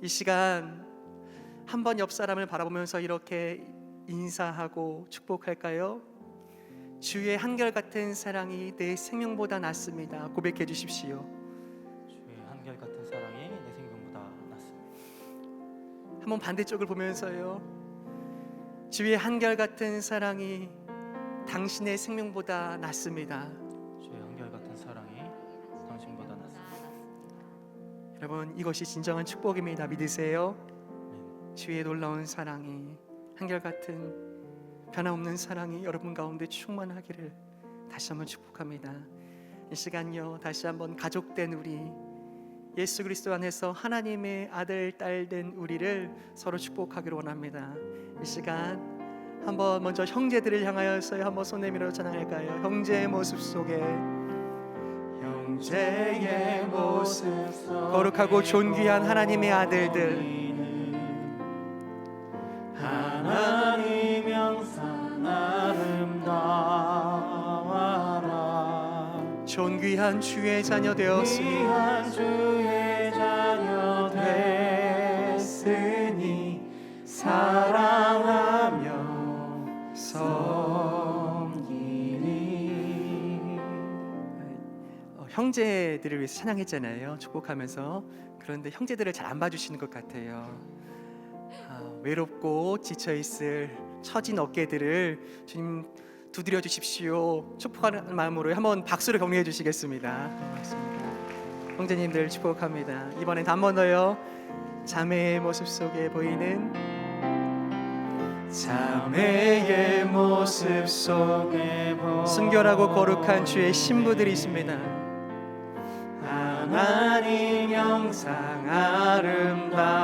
이 시간 한번 옆 사람을 바라보면서 이렇게 인사하고 축복할까요? 주의 한결같은 사랑이 내 생명보다 낫습니다. 고백해 주십시오. 주의 한결같은 사랑이 내 생명보다 낫습니다. 한번 반대쪽을 보면서요. 주의 한결같은 사랑이 당신의 생명보다 낫습니다. 주의 한결같은 사랑이 당신보다 낫습니다. 여러분, 이것이 진정한 축복입니다. 믿으세요? 아멘. 주의 놀라운 사랑이, 한결같은 변함없는 사랑이 여러분 가운데 충만하기를 다시 한번 축복합니다. 이 시간요, 다시 한번 가족된 우리, 예수 그리스도 안에서 하나님의 아들 딸 된 우리를 서로 축복하기를 원합니다. 이 시간 한번 먼저 형제들을 향하여서 한번 손 내밀어 찬양할까요? 형제의 모습 속에, 형제의 모습 속에 거룩하고 존귀한 하나님의 아들들, 하나님 영상 아름다워라. 존귀한 주의 자녀 되었으니, 귀한 주의 자녀 됐으니 사랑하며 섬기리. 형제들을 위해서 찬양했잖아요. 축복하면서. 그런데 형제들을 잘 안 봐주시는 것 같아요. 외롭고 지쳐있을 처진 어깨들을 주님 두드려 주십시오. 축복하는 마음으로 한번 박수를 격려해 주시겠습니다. 고맙습니다. 형제님들 축복합니다. 이번엔 한 번 더요. 자매의 모습 속에 보이는, 자매의 모습 속에 순결하고 거룩한 주의 신부들이 있습니다. 하나님 영상 아름다워라.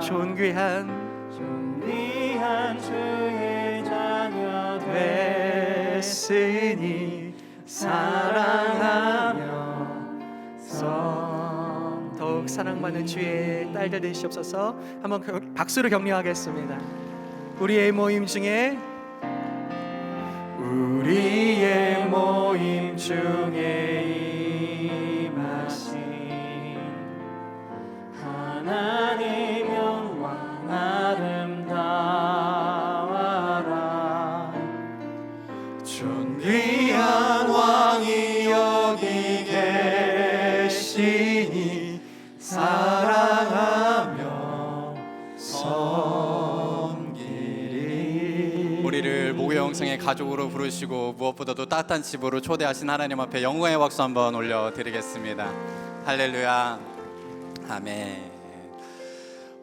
존귀한 주의 자녀 됐으니 사랑하며 더욱 사랑받는 주의 딸들 되시옵소서. 한번 박수로 격려하겠습니다. 우리의 모임 중에 임하신 하나님 영광 아름다워라. 존귀한 왕이 여기 계시니 사랑하며 섬기리. 우리를 목의 영성의 가족으로 부르시고 무엇보다도 따뜻한 집으로 초대하신 하나님 앞에 영광의 박수 한번 올려드리겠습니다. 할렐루야, 아멘.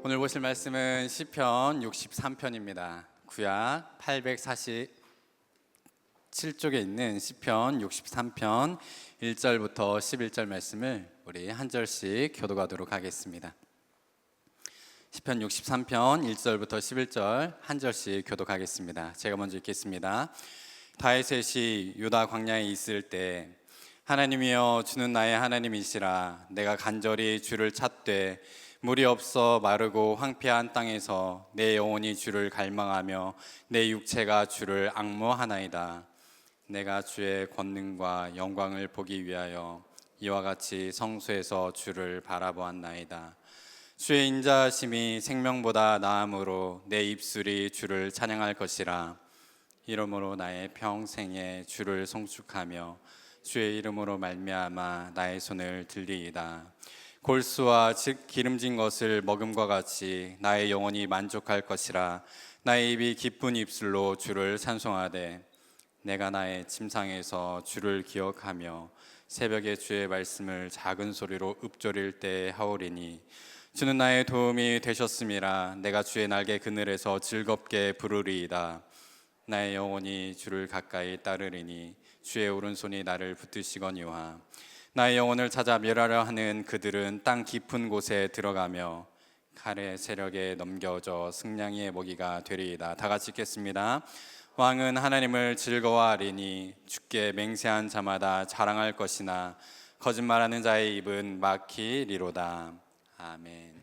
오늘 보실 말씀은 시편 63편입니다. 구약 847쪽에 있는 시편 63편 1절부터 11절 말씀을 우리 한 절씩 교독하도록 하겠습니다. 시편 63편 1절부터 11절 한 절씩 교독하겠습니다. 제가 먼저 읽겠습니다. 다윗이 유다 광야에 있을 때, 하나님이여 주는 나의 하나님이시라. 내가 간절히 주를 찾되 물이 없어 마르고 황폐한 땅에서 내 영혼이 주를 갈망하며 내 육체가 주를 앙모하나이다. 내가 주의 권능과 영광을 보기 위하여 이와 같이 성소에서 주를 바라보았나이다. 주의 인자하심이 생명보다 나음으로 내 입술이 주를 찬양할 것이라. 이러므로 나의 평생에 주를 송축하며 주의 이름으로 말미암아 나의 손을 들리이다. 골수와 즉 기름진 것을 먹음과 같이 나의 영혼이 만족할 것이라. 나의 입이 기쁜 입술로 주를 찬송하되 내가 나의 침상에서 주를 기억하며 새벽에 주의 말씀을 작은 소리로 읊조릴 때에 하오리니 주는 나의 도움이 되셨음이라. 내가 주의 날개 그늘에서 즐겁게 부르리이다. 나의 영혼이 주를 가까이 따르리니 주의 오른손이 나를 붙드시거니와. 나의 영혼을 찾아 멸하려 하는 그들은 땅 깊은 곳에 들어가며 칼의 세력에 넘겨져 승냥이의 먹이가 되리이다. 다 같이 읽겠습니다. 왕은 하나님을 즐거워하리니 주께 맹세한 자마다 자랑할 것이나 거짓말하는 자의 입은 막히리로다. 아멘.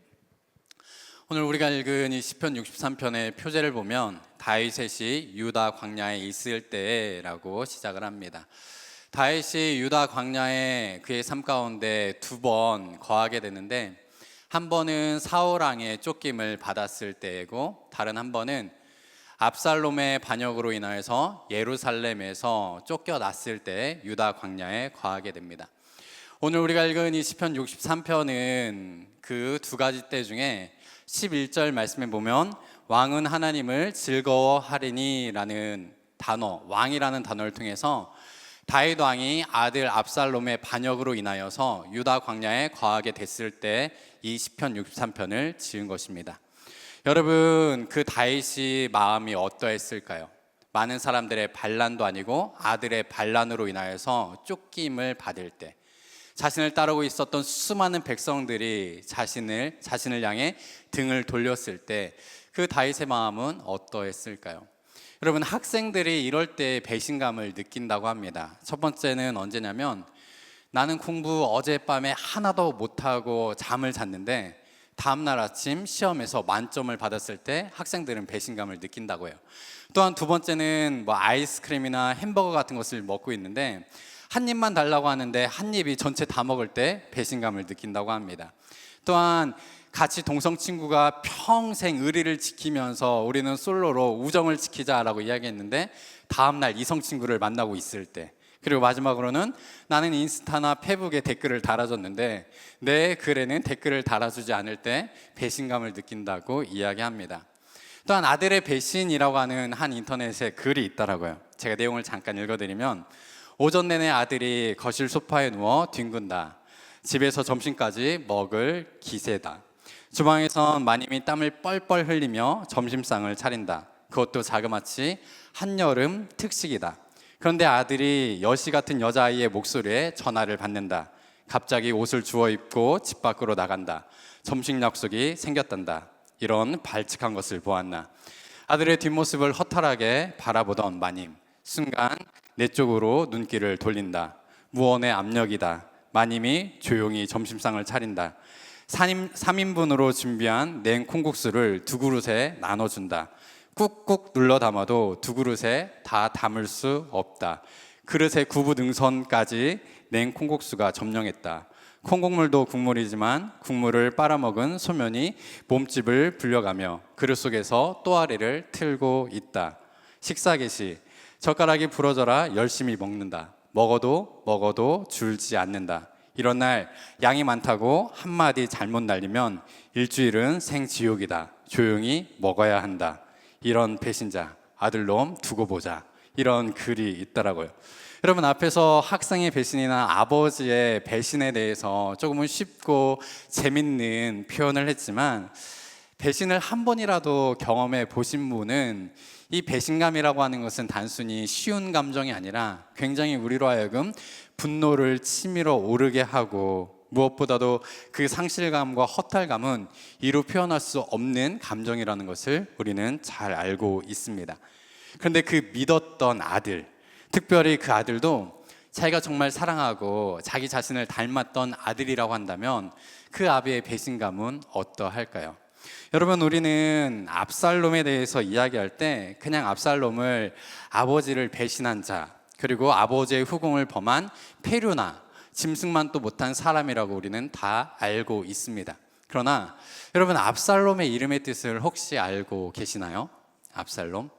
오늘 우리가 읽은 이 시편 63편의 표제를 보면 다윗이 유다 광야에 있을 때라고 시작을 합니다. 다윗이 유다 광야에 그의 삶 가운데 두 번 거하게 되는데, 한 번은 사울 왕의 쫓김을 받았을 때이고 다른 한 번은 압살롬의 반역으로 인하여서 예루살렘에서 쫓겨났을 때 유다 광야에 거하게 됩니다. 오늘 우리가 읽은 이 시편 63편은 그 두 가지 때 중에 11절 말씀에 보면 왕은 하나님을 즐거워하리니 라는 단어, 왕이라는 단어를 통해서 다윗 왕이 아들 압살롬의 반역으로 인하여서 유다 광야에 거하게 됐을 때 이 시편 63편을 지은 것입니다. 여러분, 그 다윗이 마음이 어떠했을까요? 많은 사람들의 반란도 아니고 아들의 반란으로 인하여서 쫓김을 받을 때, 자신을 따르고 있었던 수많은 백성들이 자신을 향해 등을 돌렸을 때 그 다윗의 마음은 어떠했을까요? 여러분, 학생들이 이럴 때 배신감을 느낀다고 합니다. 첫 번째는 언제냐면, 나는 공부 어젯밤에 하나도 못하고 잠을 잤는데 다음날 아침 시험에서 만점을 받았을 때 학생들은 배신감을 느낀다고 해요. 또한 두 번째는 아이스크림이나 햄버거 같은 것을 먹고 있는데 한 입만 달라고 하는데 한 입이 전체 다 먹을 때 배신감을 느낀다고 합니다. 또한 같이 동성 친구가 평생 의리를 지키면서 우리는 솔로로 우정을 지키자라고 이야기했는데 다음날 이성 친구를 만나고 있을 때, 그리고 마지막으로는 나는 인스타나 페북에 댓글을 달아줬는데 내 글에는 댓글을 달아주지 않을 때 배신감을 느낀다고 이야기합니다. 또한 아들의 배신이라고 하는 한 인터넷에 글이 있더라고요. 제가 내용을 잠깐 읽어드리면, 오전 내내 아들이 거실 소파에 누워 뒹군다. 집에서 점심까지 먹을 기세다. 주방에선 마님이 땀을 뻘뻘 흘리며 점심상을 차린다. 그것도 자그마치 한여름 특식이다. 그런데 아들이 여시 같은 여자아이의 목소리에 전화를 받는다. 갑자기 옷을 주워 입고 집 밖으로 나간다. 점심 약속이 생겼단다. 이런 발칙한 것을 보았나. 아들의 뒷모습을 허탈하게 바라보던 마님, 순간 내 쪽으로 눈길을 돌린다. 무언의 압력이다. 마님이 조용히 점심상을 차린다. 3인분으로 준비한 냉 콩국수를 두 그릇에 나눠준다. 꾹꾹 눌러 담아도 두 그릇에 다 담을 수 없다. 그릇의 구부 능선까지 냉 콩국수가 점령했다. 콩국물도 국물이지만 국물을 빨아먹은 소면이 몸집을 불려가며 그릇 속에서 또아리를 틀고 있다. 식사 개시, 젓가락이 부러져라 열심히 먹는다. 먹어도 줄지 않는다. 이런 날 양이 많다고 한마디 잘못 날리면 일주일은 생지옥이다. 조용히 먹어야 한다. 이런 배신자, 아들놈 두고 보자. 이런 글이 있더라고요. 여러분, 앞에서 학생의 배신이나 아버지의 배신에 대해서 조금은 쉽고 재밌는 표현을 했지만, 배신을 한 번이라도 경험해 보신 분은 이 배신감이라고 하는 것은 단순히 쉬운 감정이 아니라 굉장히 우리로 하여금 분노를 치밀어 오르게 하고, 무엇보다도 그 상실감과 허탈감은 이루 표현할 수 없는 감정이라는 것을 우리는 잘 알고 있습니다. 그런데 그 믿었던 아들, 특별히 그 아들도 자기가 정말 사랑하고 자기 자신을 닮았던 아들이라고 한다면 그 아비의 배신감은 어떠할까요? 여러분, 우리는 압살롬에 대해서 이야기할 때 그냥 압살롬을 아버지를 배신한 자, 그리고 아버지의 후궁을 범한 페류나 짐승만 또 못한 사람이라고 우리는 다 알고 있습니다. 그러나 여러분, 압살롬의 이름의 뜻을 혹시 알고 계시나요? 압살롬?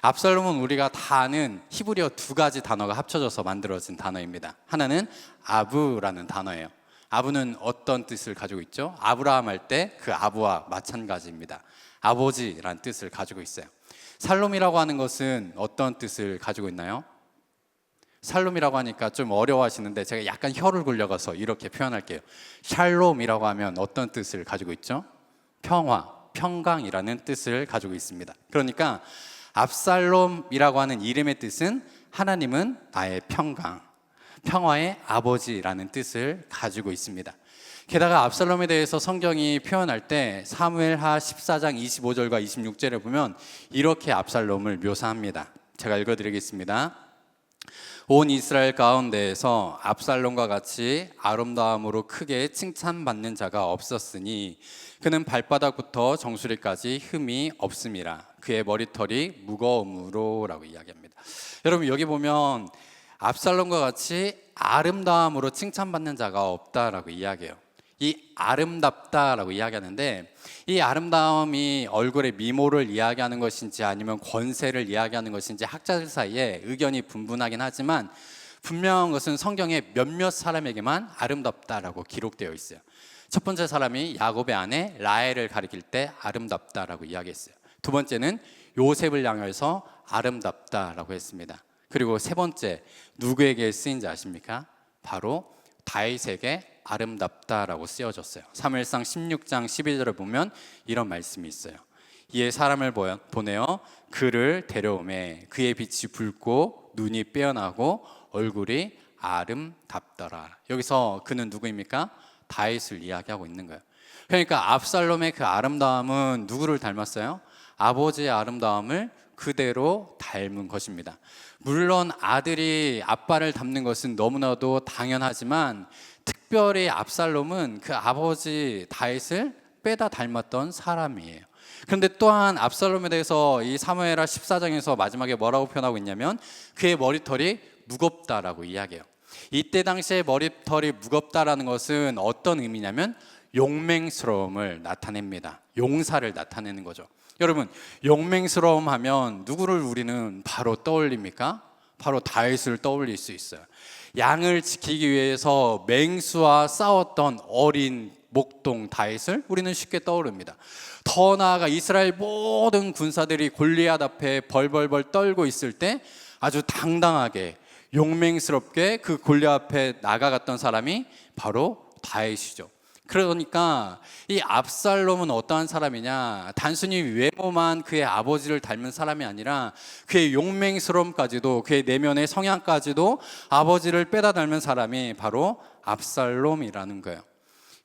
압살롬은 우리가 다 아는 히브리어 두 가지 단어가 합쳐져서 만들어진 단어입니다. 하나는 아부라는 단어예요. 아부는 어떤 뜻을 가지고 있죠? 아브라함 할 때 그 아부와 마찬가지입니다. 아버지라는 뜻을 가지고 있어요. 살롬이라고 하는 것은 어떤 뜻을 가지고 있나요? 살롬이라고 하니까 좀 어려워하시는데 제가 약간 혀를 굴려가서 이렇게 표현할게요. 샬롬이라고 하면 어떤 뜻을 가지고 있죠? 평화, 평강이라는 뜻을 가지고 있습니다. 그러니까 압살롬이라고 하는 이름의 뜻은 하나님은 나의 평강, 평화의 아버지라는 뜻을 가지고 있습니다. 게다가 압살롬에 대해서 성경이 표현할 때 사무엘하 14장 25절과 26절에 보면 이렇게 압살롬을 묘사합니다. 제가 읽어드리겠습니다. 온 이스라엘 가운데에서 압살롬과 같이 아름다움으로 크게 칭찬받는 자가 없었으니 그는 발바닥부터 정수리까지 흠이 없음이라. 그의 머리털이 무거움으로 라고 이야기합니다. 여러분, 여기 보면 압살롬과 같이 아름다움으로 칭찬받는 자가 없다라고 이야기해요. 이 아름답다라고 이야기하는데, 이 아름다움이 얼굴의 미모를 이야기하는 것인지 아니면 권세를 이야기하는 것인지 학자들 사이에 의견이 분분하긴 하지만, 분명한 것은 성경에 몇몇 사람에게만 아름답다라고 기록되어 있어요. 첫 번째 사람이 야곱의 아내 라헬을 가리킬 때 아름답다라고 이야기했어요. 두 번째는 요셉을 향해서 아름답다라고 했습니다. 그리고 세 번째, 누구에게 쓰인지 아십니까? 바로 다윗에게 아름답다라고 쓰여졌어요. 사무엘상 16장 12절을 보면 이런 말씀이 있어요. 이에 사람을 보내어 그를 데려오매 그의 빛이 붉고 눈이 빼어나고 얼굴이 아름답더라. 여기서 그는 누구입니까? 다윗을 이야기하고 있는 거예요. 그러니까 압살롬의 그 아름다움은 누구를 닮았어요? 아버지의 아름다움을 그대로 닮은 것입니다. 물론 아들이 아빠를 닮는 것은 너무나도 당연하지만, 특별히 압살롬은 그 아버지 다윗을 빼다 닮았던 사람이에요. 그런데 또한 압살롬에 대해서 이 사무엘하 14장에서 마지막에 뭐라고 표현하고 있냐면, 그의 머리털이 무겁다라고 이야기해요. 이때 당시에 머리털이 무겁다라는 것은 어떤 의미냐면 용맹스러움을 나타냅니다. 용사를 나타내는 거죠. 여러분, 용맹스러움 하면 누구를 우리는 바로 떠올립니까? 바로 다윗을 떠올릴 수 있어요. 양을 지키기 위해서 맹수와 싸웠던 어린 목동 다윗을 우리는 쉽게 떠오릅니다. 더 나아가 이스라엘 모든 군사들이 골리앗 앞에 벌벌벌 떨고 있을 때 아주 당당하게 용맹스럽게 그 골리앗 앞에 나가갔던 사람이 바로 다윗이죠. 그러니까 이 압살롬은 어떠한 사람이냐, 단순히 외모만 그의 아버지를 닮은 사람이 아니라 그의 용맹스러움까지도, 그의 내면의 성향까지도 아버지를 빼다 닮은 사람이 바로 압살롬이라는 거예요.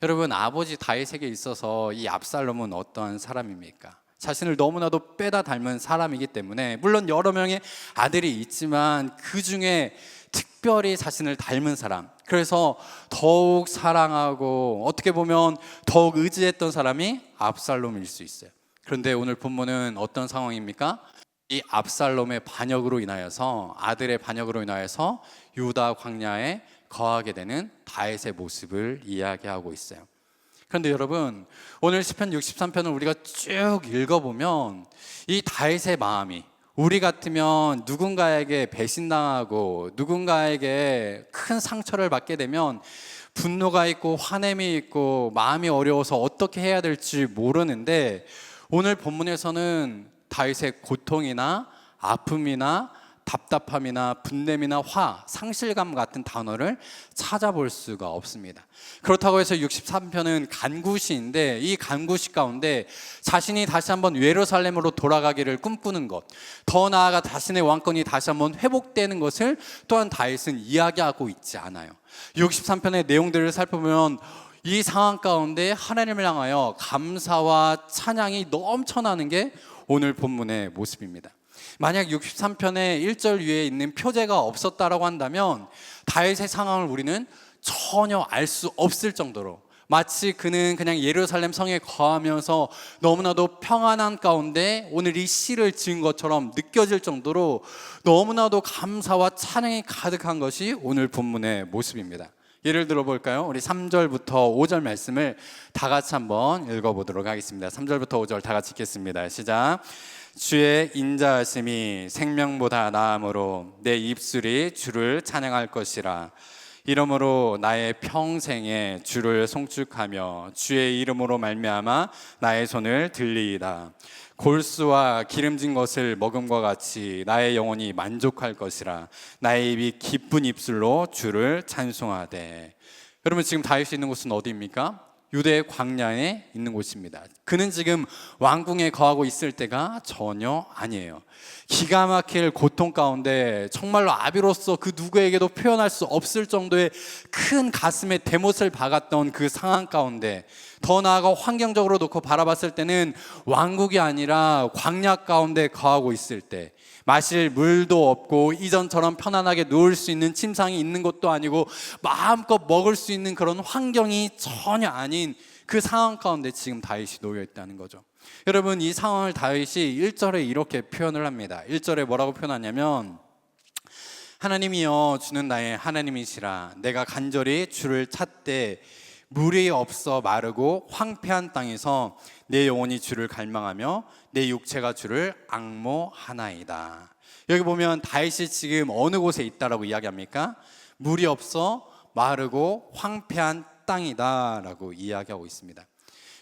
여러분, 아버지 다윗에게 있어서 이 압살롬은 어떠한 사람입니까? 자신을 너무나도 빼다 닮은 사람이기 때문에, 물론 여러 명의 아들이 있지만 그 중에 특별히 자신을 닮은 사람, 그래서 더욱 사랑하고 어떻게 보면 더욱 의지했던 사람이 압살롬일 수 있어요. 그런데 오늘 본문은 어떤 상황입니까? 이 압살롬의 반역으로 인하여서, 아들의 반역으로 인하여서 유다 광야에 거하게 되는 다윗의 모습을 이야기하고 있어요. 그런데 여러분, 오늘 시편 63편을 우리가 쭉 읽어보면 이 다윗의 마음이, 우리 같으면 누군가에게 배신당하고 누군가에게 큰 상처를 받게 되면 분노가 있고 화냄이 있고 마음이 어려워서 어떻게 해야 될지 모르는데, 오늘 본문에서는 다윗의 고통이나 아픔이나 답답함이나 분냄이나 화, 상실감 같은 단어를 찾아볼 수가 없습니다. 그렇다고 해서 63편은 간구시인데, 이 간구시 가운데 자신이 다시 한번 예루살렘으로 돌아가기를 꿈꾸는 것, 더 나아가 자신의 왕권이 다시 한번 회복되는 것을 또한 다윗은 이야기하고 있지 않아요. 63편의 내용들을 살펴보면 이 상황 가운데 하나님을 향하여 감사와 찬양이 넘쳐나는 게 오늘 본문의 모습입니다. 만약 63편의 1절 위에 있는 표제가 없었다라고 한다면 다윗의 상황을 우리는 전혀 알 수 없을 정도로, 마치 그는 그냥 예루살렘 성에 거하면서 너무나도 평안한 가운데 오늘 이 시를 지은 것처럼 느껴질 정도로 너무나도 감사와 찬양이 가득한 것이 오늘 본문의 모습입니다. 예를 들어 볼까요? 우리 3절부터 5절 말씀을 다 같이 한번 읽어보도록 하겠습니다. 3절부터 5절 다 같이 읽겠습니다. 시작. 주의 인자하심이 생명보다 나음으로 내 입술이 주를 찬양할 것이라. 이러므로 나의 평생에 주를 송축하며 주의 이름으로 말미암아 나의 손을 들리이다. 골수와 기름진 것을 먹음과 같이 나의 영혼이 만족할 것이라. 나의 입이 기쁜 입술로 주를 찬송하되. 여러분, 지금 다윗이 있는 곳은 어디입니까? 유대의 광야에 있는 곳입니다. 그는 지금 왕궁에 거하고 있을 때가 전혀 아니에요. 기가 막힐 고통 가운데 정말로 아비로서 그 누구에게도 표현할 수 없을 정도의 큰 가슴에 대못을 박았던 그 상황 가운데, 더 나아가 환경적으로 놓고 바라봤을 때는 왕국이 아니라 광야 가운데 거하고 있을 때, 마실 물도 없고 이전처럼 편안하게 누울 수 있는 침상이 있는 것도 아니고 마음껏 먹을 수 있는 그런 환경이 전혀 아닌 그 상황 가운데 지금 다윗이 놓여 있다는 거죠. 여러분, 이 상황을 다윗이 1절에 이렇게 표현을 합니다. 1절에 뭐라고 표현하냐면, 하나님이여 주는 나의 하나님이시라. 내가 간절히 주를 찾되 물이 없어 마르고 황폐한 땅에서 내 영혼이 주를 갈망하며 내 육체가 주를 앙모하나이다. 여기 보면 다윗이 지금 어느 곳에 있다라고 이야기합니까? 물이 없어 마르고 황폐한 땅이다라고 이야기하고 있습니다.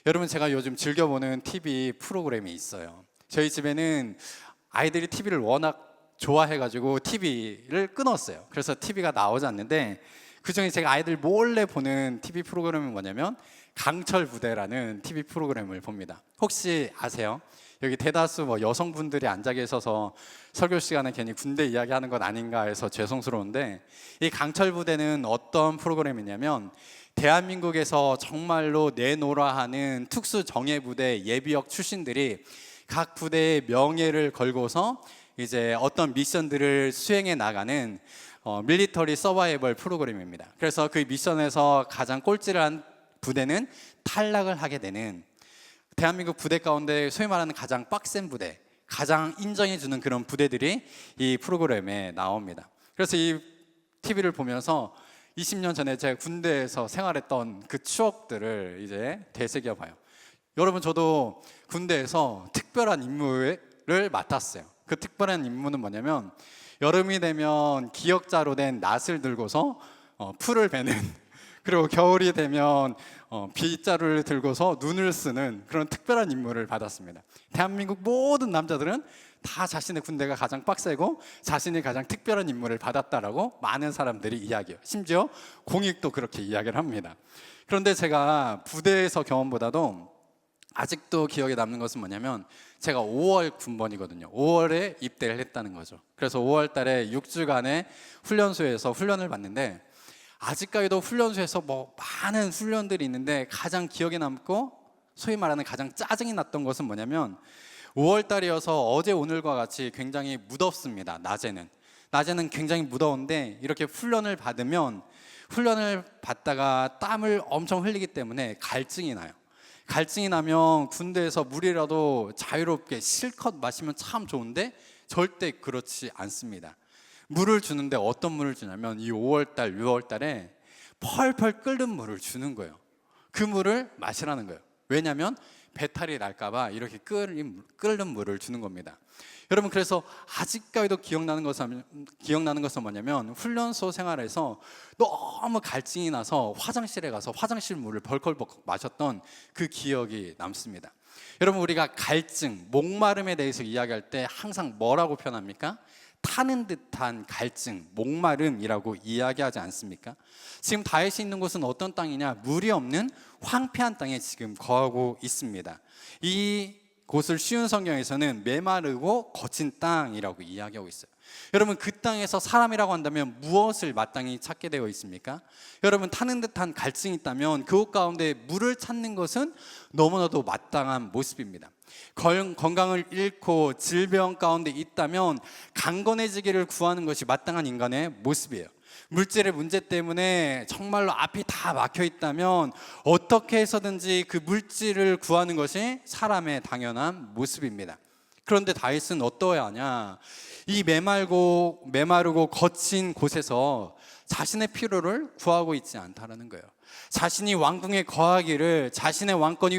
여러분, 제가 요즘 즐겨보는 TV 프로그램이 있어요. 저희 집에는 아이들이 TV를 워낙 좋아해가지고 TV를 끊었어요. 그래서 TV가 나오지 않는데 그중에 제가 아이들 몰래 보는 TV 프로그램은 뭐냐면 강철 부대라는 TV 프로그램을 봅니다. 혹시 아세요? 여기 대다수 여성분들이 앉아 계셔서 설교 시간에 괜히 군대 이야기하는 것 아닌가 해서 죄송스러운데, 이 강철 부대는 어떤 프로그램이냐면 대한민국에서 정말로 내노라 하는 특수 정예 부대 예비역 출신들이 각 부대의 명예를 걸고서 이제 어떤 미션들을 수행해 나가는 밀리터리 서바이벌 프로그램입니다. 그래서 그 미션에서 가장 꼴찌를 한 부대는 탈락을 하게 되는, 대한민국 부대 가운데 소위 말하는 가장 빡센 부대, 가장 인정해주는 그런 부대들이 이 프로그램에 나옵니다. 그래서 이 TV를 보면서 20년 전에 제가 군대에서 생활했던 그 추억들을 이제 되새겨 봐요. 여러분, 저도 군대에서 특별한 임무를 맡았어요. 그 특별한 임무는 뭐냐면 여름이 되면 기역자로 된 낫을 들고서 풀을 베는 그리고 겨울이 되면 빗자루를 들고서 눈을 쓰는 그런 특별한 임무를 받았습니다. 대한민국 모든 남자들은 다 자신의 군대가 가장 빡세고 자신이 가장 특별한 임무를 받았다라고 많은 사람들이 이야기해요. 심지어 공익도 그렇게 이야기를 합니다. 그런데 제가 부대에서 경험보다도 아직도 기억에 남는 것은 뭐냐면 제가 5월 군번이거든요. 5월에 입대를 했다는 거죠. 그래서 5월 달에 6주간의 훈련소에서 훈련을 받는데, 아직까지도 훈련소에서 많은 훈련들이 있는데 가장 기억에 남고 소위 말하는 가장 짜증이 났던 것은 뭐냐면 5월 달이어서 어제 오늘과 같이 굉장히 무덥습니다. 낮에는 굉장히 무더운데 이렇게 훈련을 받다가 땀을 엄청 흘리기 때문에 갈증이 나요. 갈증이 나면 군대에서 물이라도 자유롭게 실컷 마시면 참 좋은데 절대 그렇지 않습니다. 물을 주는데 어떤 물을 주냐면 이 5월달, 6월달에 펄펄 끓는 물을 주는 거예요. 그 물을 마시라는 거예요. 왜냐하면 배탈이 날까봐 이렇게 끓는 물을 주는 겁니다. 여러분, 그래서 아직까지도 기억나는 것은 뭐냐면 훈련소 생활에서 너무 갈증이 나서 화장실에 가서 화장실 물을 벌컥벌컥 마셨던 그 기억이 남습니다. 여러분, 우리가 갈증, 목마름에 대해서 이야기할 때 항상 뭐라고 표현합니까? 타는 듯한 갈증, 목마름이라고 이야기하지 않습니까? 지금 다윗이 있는 곳은 어떤 땅이냐? 물이 없는 황폐한 땅에 지금 거하고 있습니다. 이 곳을 쉬운 성경에서는 메마르고 거친 땅이라고 이야기하고 있어요. 여러분, 그 땅에서 사람이라고 한다면 무엇을 마땅히 찾게 되어 있습니까? 여러분, 타는 듯한 갈증이 있다면 그곳 가운데 물을 찾는 것은 너무나도 마땅한 모습입니다. 건강을 잃고 질병 가운데 있다면 강건해지기를 구하는 것이 마땅한 인간의 모습이에요. 물질의 문제 때문에 정말로 앞이 다 막혀 있다면 어떻게 해서든지 그 물질을 구하는 것이 사람의 당연한 모습입니다. 그런데 다윗은 어떠해야 하냐? 이 메마르고 거친 곳에서 자신의 필요를 구하고 있지 않다라는 거예요. 자신이 왕궁에 거하기를, 자신의 왕권이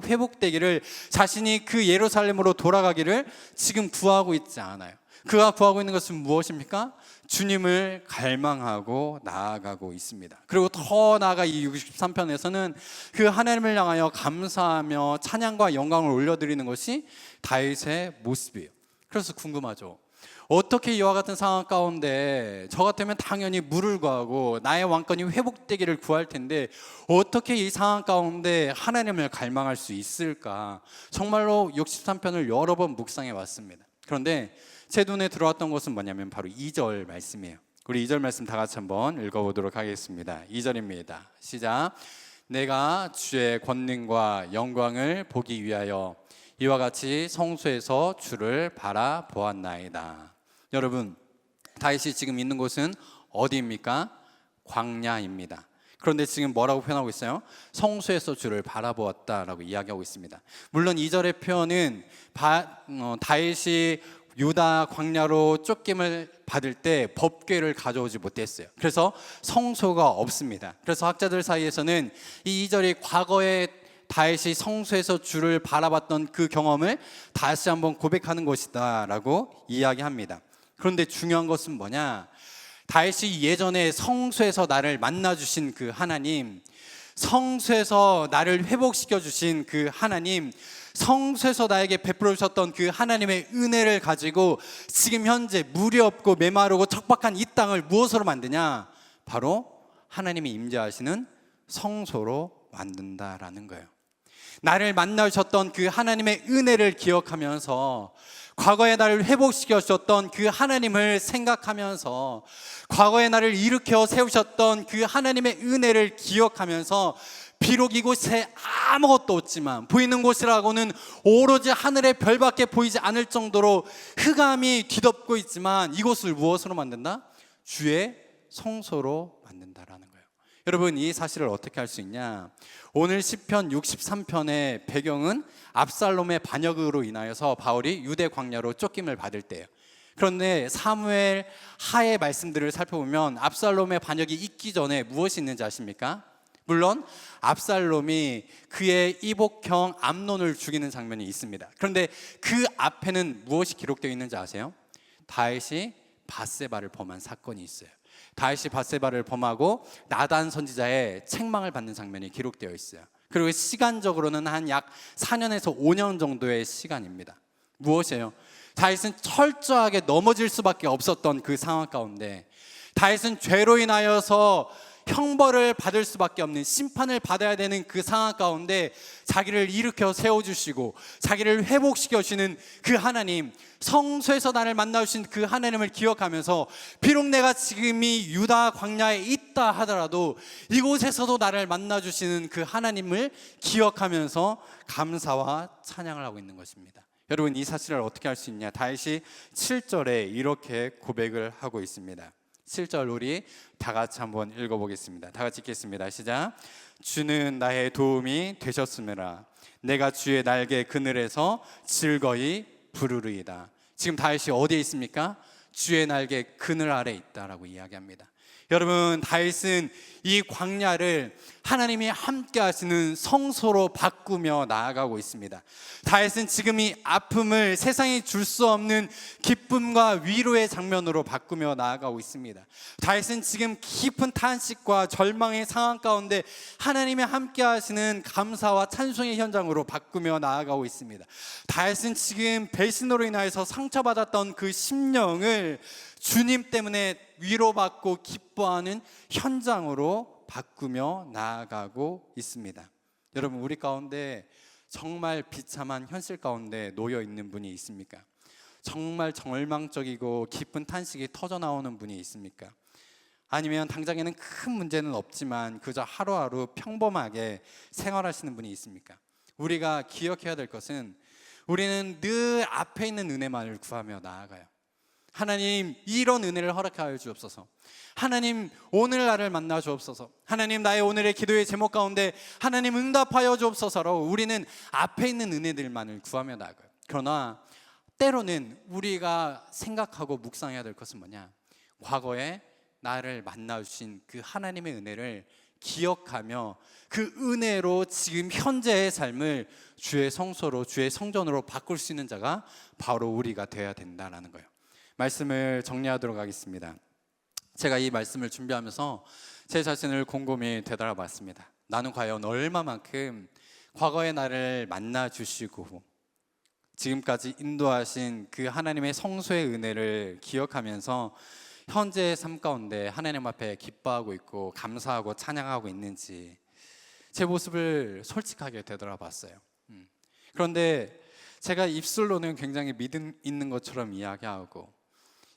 회복되기를, 자신이 그 예루살렘으로 돌아가기를 지금 구하고 있지 않아요. 그가 구하고 있는 것은 무엇입니까? 주님을 갈망하고 나아가고 있습니다. 그리고 더 나아가 이 63편에서는 그 하나님을 향하여 감사하며 찬양과 영광을 올려드리는 것이 다윗의 모습이에요. 그래서 궁금하죠. 어떻게 이와 같은 상황 가운데 저 같으면 당연히 물을 구하고 나의 왕권이 회복되기를 구할 텐데 어떻게 이 상황 가운데 하나님을 갈망할 수 있을까? 정말로 63편을 여러 번 묵상해 왔습니다. 그런데 제 눈에 들어왔던 것은 뭐냐면 바로 2절 말씀이에요. 우리 2절 말씀 다 같이 한번 읽어보도록 하겠습니다. 2절입니다. 시작. 내가 주의 권능과 영광을 보기 위하여 이와 같이 성소에서 주를 바라보았나이다. 여러분, 다윗이 지금 있는 곳은 어디입니까? 광야입니다. 그런데 지금 뭐라고 표현하고 있어요? 성소에서 주를 바라보았다라고 이야기하고 있습니다. 물론 2절의 표현은 다윗이 유다 광야로 쫓김을 받을 때 법궤를 가져오지 못했어요. 그래서 성소가 없습니다. 그래서 학자들 사이에서는 이 2절이 과거에 다윗이 성소에서 주를 바라봤던 그 경험을 다시 한번 고백하는 것이다 라고 이야기합니다. 그런데 중요한 것은 뭐냐, 다윗이 예전에 성소에서 나를 만나주신 그 하나님, 성소에서 나를 회복시켜 주신 그 하나님, 성소에서 나에게 베풀어 주셨던 그 하나님의 은혜를 가지고 지금 현재 물이 없고 메마르고 척박한 이 땅을 무엇으로 만드냐, 바로 하나님이 임재하시는 성소로 만든다라는 거예요. 나를 만나주셨던 그 하나님의 은혜를 기억하면서, 과거에 나를 회복시켜 주셨던 그 하나님을 생각하면서, 과거에 나를 일으켜 세우셨던 그 하나님의 은혜를 기억하면서, 비록 이곳에 아무것도 없지만, 보이는 곳이라고는 오로지 하늘의 별밖에 보이지 않을 정도로 흑암이 뒤덮고 있지만, 이곳을 무엇으로 만든다? 주의 성소로 만든다라는 거예요. 여러분, 이 사실을 어떻게 할 수 있냐? 오늘 시편 63편의 배경은 압살롬의 반역으로 인하여서 바울이 유대 광야로 쫓김을 받을 때예요. 그런데 사무엘 하의 말씀들을 살펴보면 압살롬의 반역이 있기 전에 무엇이 있는지 아십니까? 물론 압살롬이 그의 이복형 암논을 죽이는 장면이 있습니다. 그런데 그 앞에는 무엇이 기록되어 있는지 아세요? 다윗이 밧세바를 범한 사건이 있어요. 다윗이 밧세바를 범하고 나단 선지자의 책망을 받는 장면이 기록되어 있어요. 그리고 시간적으로는 한 약 4년에서 5년 정도의 시간입니다. 무엇이에요? 다윗은 철저하게 넘어질 수밖에 없었던 그 상황 가운데, 다윗은 죄로 인하여서 형벌을 받을 수밖에 없는, 심판을 받아야 되는 그 상황 가운데 자기를 일으켜 세워주시고 자기를 회복시켜주시는 그 하나님, 성소에서 나를 만나주신 그 하나님을 기억하면서, 비록 내가 지금 이 유다 광야에 있다 하더라도 이곳에서도 나를 만나주시는 그 하나님을 기억하면서 감사와 찬양을 하고 있는 것입니다. 여러분, 이 사실을 어떻게 할 수 있냐? 다윗이 7절에 이렇게 고백을 하고 있습니다. 7절 우리 다 같이 한번 읽어보겠습니다. 다 같이 읽겠습니다. 시작. 주는 나의 도움이 되셨음이라. 내가 주의 날개 그늘에서 즐거이 부르르이다. 지금 다윗이 어디에 있습니까? 주의 날개 그늘 아래 있다라고 이야기합니다. 여러분, 다윗은 이 광야를 하나님이 함께 하시는 성소로 바꾸며 나아가고 있습니다. 다윗은 지금 이 아픔을 세상이 줄 수 없는 기쁨과 위로의 장면으로 바꾸며 나아가고 있습니다. 다윗은 지금 깊은 탄식과 절망의 상황 가운데 하나님이 함께 하시는 감사와 찬송의 현장으로 바꾸며 나아가고 있습니다. 다윗은 지금 배신으로 인하여서 상처받았던 그 심령을 주님 때문에 위로받고 기뻐하는 현장으로 바꾸며 나아가고 있습니다. 여러분, 우리 가운데 정말 비참한 현실 가운데 놓여 있는 분이 있습니까? 정말 절망적이고 깊은 탄식이 터져 나오는 분이 있습니까? 아니면 당장에는 큰 문제는 없지만 그저 하루하루 평범하게 생활하시는 분이 있습니까? 우리가 기억해야 될 것은, 우리는 늘 앞에 있는 은혜만을 구하며 나아가요. 하나님, 이런 은혜를 허락하여 주옵소서. 하나님, 오늘 나를 만나 주옵소서. 하나님, 나의 오늘의 기도의 제목 가운데 하나님 응답하여 주옵소서로 우리는 앞에 있는 은혜들만을 구하며 나아가요. 그러나 때로는 우리가 생각하고 묵상해야 될 것은 뭐냐? 과거에 나를 만나 주신 그 하나님의 은혜를 기억하며 그 은혜로 지금 현재의 삶을 주의 성소로, 주의 성전으로 바꿀 수 있는 자가 바로 우리가 되어야 된다는 거예요. 말씀을 정리하도록 하겠습니다. 제가 이 말씀을 준비하면서 제 자신을 곰곰이 되돌아봤습니다. 나는 과연 얼마만큼 과거의 나를 만나 주시고 지금까지 인도하신 그 하나님의 성소의 은혜를 기억하면서 현재의 삶 가운데 하나님 앞에 기뻐하고 있고 감사하고 찬양하고 있는지 제 모습을 솔직하게 되돌아봤어요. 그런데 제가 입술로는 굉장히 믿음 있는 것처럼 이야기하고,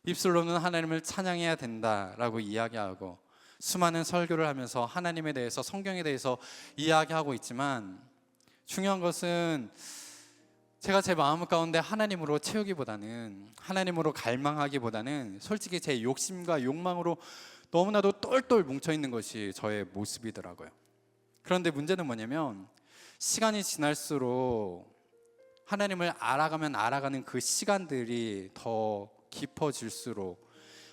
입술로는 하나님을 찬양해야 된다라고 이야기하고, 수많은 설교를 하면서 하나님에 대해서, 성경에 대해서 이야기하고 있지만, 중요한 것은 제가 제 마음 가운데 하나님으로 채우기보다는, 하나님으로 갈망하기보다는 솔직히 제 욕심과 욕망으로 너무나도 똘똘 뭉쳐있는 것이 저의 모습이더라고요. 그런데 문제는 뭐냐면, 시간이 지날수록 하나님을 알아가면 알아가는 그 시간들이 더 깊어질수록,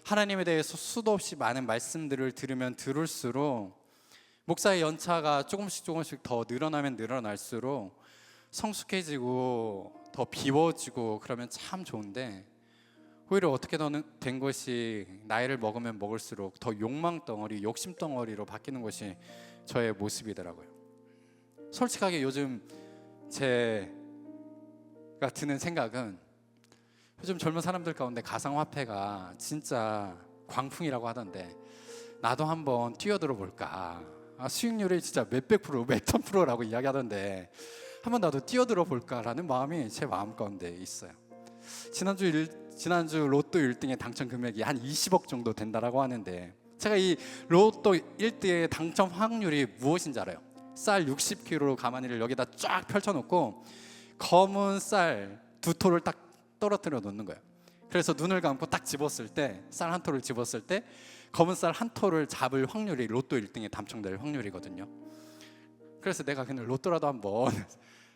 하나님에 대해서 수도 없이 많은 말씀들을 들으면 들을수록, 목사의 연차가 조금씩 더 늘어나면 늘어날수록 성숙해지고 더 비워지고 그러면 참 좋은데, 오히려 어떻게 된 것이 나이를 먹으면 먹을수록 더 욕망 덩어리, 욕심 덩어리로 바뀌는 것이 저의 모습이더라고요. 솔직하게 요즘 제가 드는 생각은, 요즘 젊은 사람들 가운데 가상화폐가 진짜 광풍이라고 하던데 나도 한번 뛰어들어 볼까, 수익률이 진짜 몇백 프로, 몇천 프로라고 이야기하던데 한번 나도 뛰어들어 볼까라는 마음이 제 마음 가운데 있어요. 지난주 로또 1등의 당첨 금액이 한 20억 정도 된다라고 하는데, 제가 이 로또 1등의 당첨 확률이 무엇인지 알아요? 쌀 60kg 가마니를 여기다 쫙 펼쳐놓고 검은 쌀 2톨을 딱 떨어뜨려 놓는 거예요. 그래서 눈을 감고 딱 집었을 때, 쌀 한 톨을 집었을 때 검은 쌀 한 톨을 잡을 확률이 로또 1등에 당첨될 확률이거든요. 그래서 내가 그냥 로또라도 한번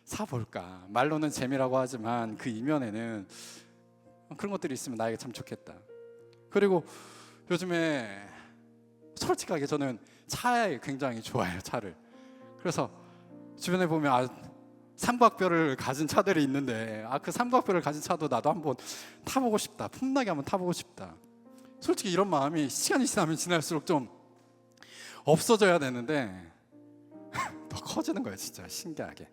사볼까, 말로는 재미라고 하지만 그 이면에는 그런 것들이 있으면 나에게 참 좋겠다. 그리고 요즘에 솔직하게 저는 차에 굉장히 좋아해요, 차를. 그래서 주변에 보면 삼각뼈를 가진 차들이 있는데, 그 삼각뼈를 가진 차도 나도 한번 타보고 싶다, 폼나게 한번 타보고 싶다. 솔직히 이런 마음이 시간이 지나면 지날수록 좀 없어져야 되는데 더 커지는 거예요, 진짜 신기하게.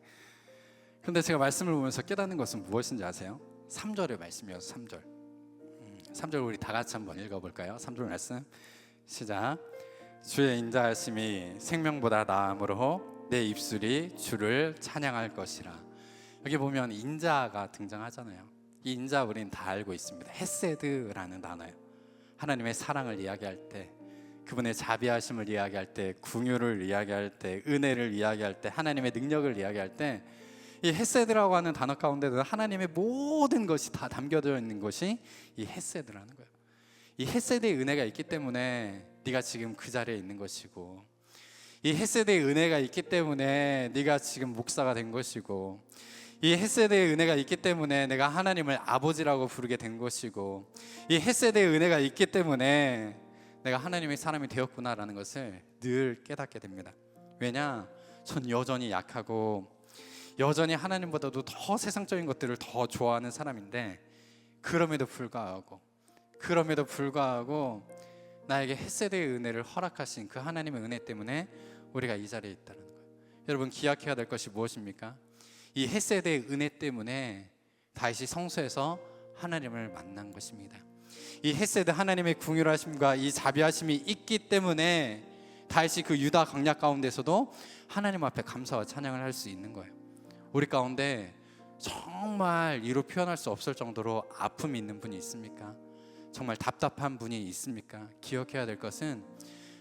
근데 제가 말씀을 보면서 깨닫는 것은 무엇인지 아세요? 3절의 말씀이어서 3절. 3절 우리 다 같이 한번 읽어볼까요? 3절 말씀 시작. 주의 인자하심이 생명보다 나음으로 내 입술이 주를 찬양할 것이라. 여기 보면 인자가 등장하잖아요. 이 인자 우리는 다 알고 있습니다. 헤세드라는 단어예요. 하나님의 사랑을 이야기할 때, 그분의 자비하심을 이야기할 때, 긍휼을 이야기할 때, 은혜를 이야기할 때, 하나님의 능력을 이야기할 때, 이 헤세드라고 하는 단어 가운데는 하나님의 모든 것이 다 담겨져 있는 것이 이 헤세드라는 거예요. 이 헤세드의 은혜가 있기 때문에 네가 지금 그 자리에 있는 것이고, 이 헤세드의 은혜가 있기 때문에 네가 지금 목사가 된 것이고, 이 헤세드의 은혜가 있기 때문에 내가 하나님을 아버지라고 부르게 된 것이고, 이 헤세드의 은혜가 있기 때문에 내가 하나님의 사람이 되었구나라는 것을 늘 깨닫게 됩니다. 왜냐? 전 여전히 약하고 여전히 하나님보다도 더 세상적인 것들을 더 좋아하는 사람인데, 그럼에도 불구하고 나에게 헤세드의 은혜를 허락하신 그 하나님의 은혜 때문에 우리가 이 자리에 있다는 거예요. 여러분, 기억해야 될 것이 무엇입니까? 이 헤세드의 은혜 때문에 다윗이 성소에서 하나님을 만난 것입니다. 이 헤세드, 하나님의 긍휼하심과 이 자비하심이 있기 때문에 다윗이 그 유다 광야 가운데서도 하나님 앞에 감사와 찬양을 할 수 있는 거예요. 우리 가운데 정말 이루 표현할 수 없을 정도로 아픔이 있는 분이 있습니까? 정말 답답한 분이 있습니까? 기억해야 될 것은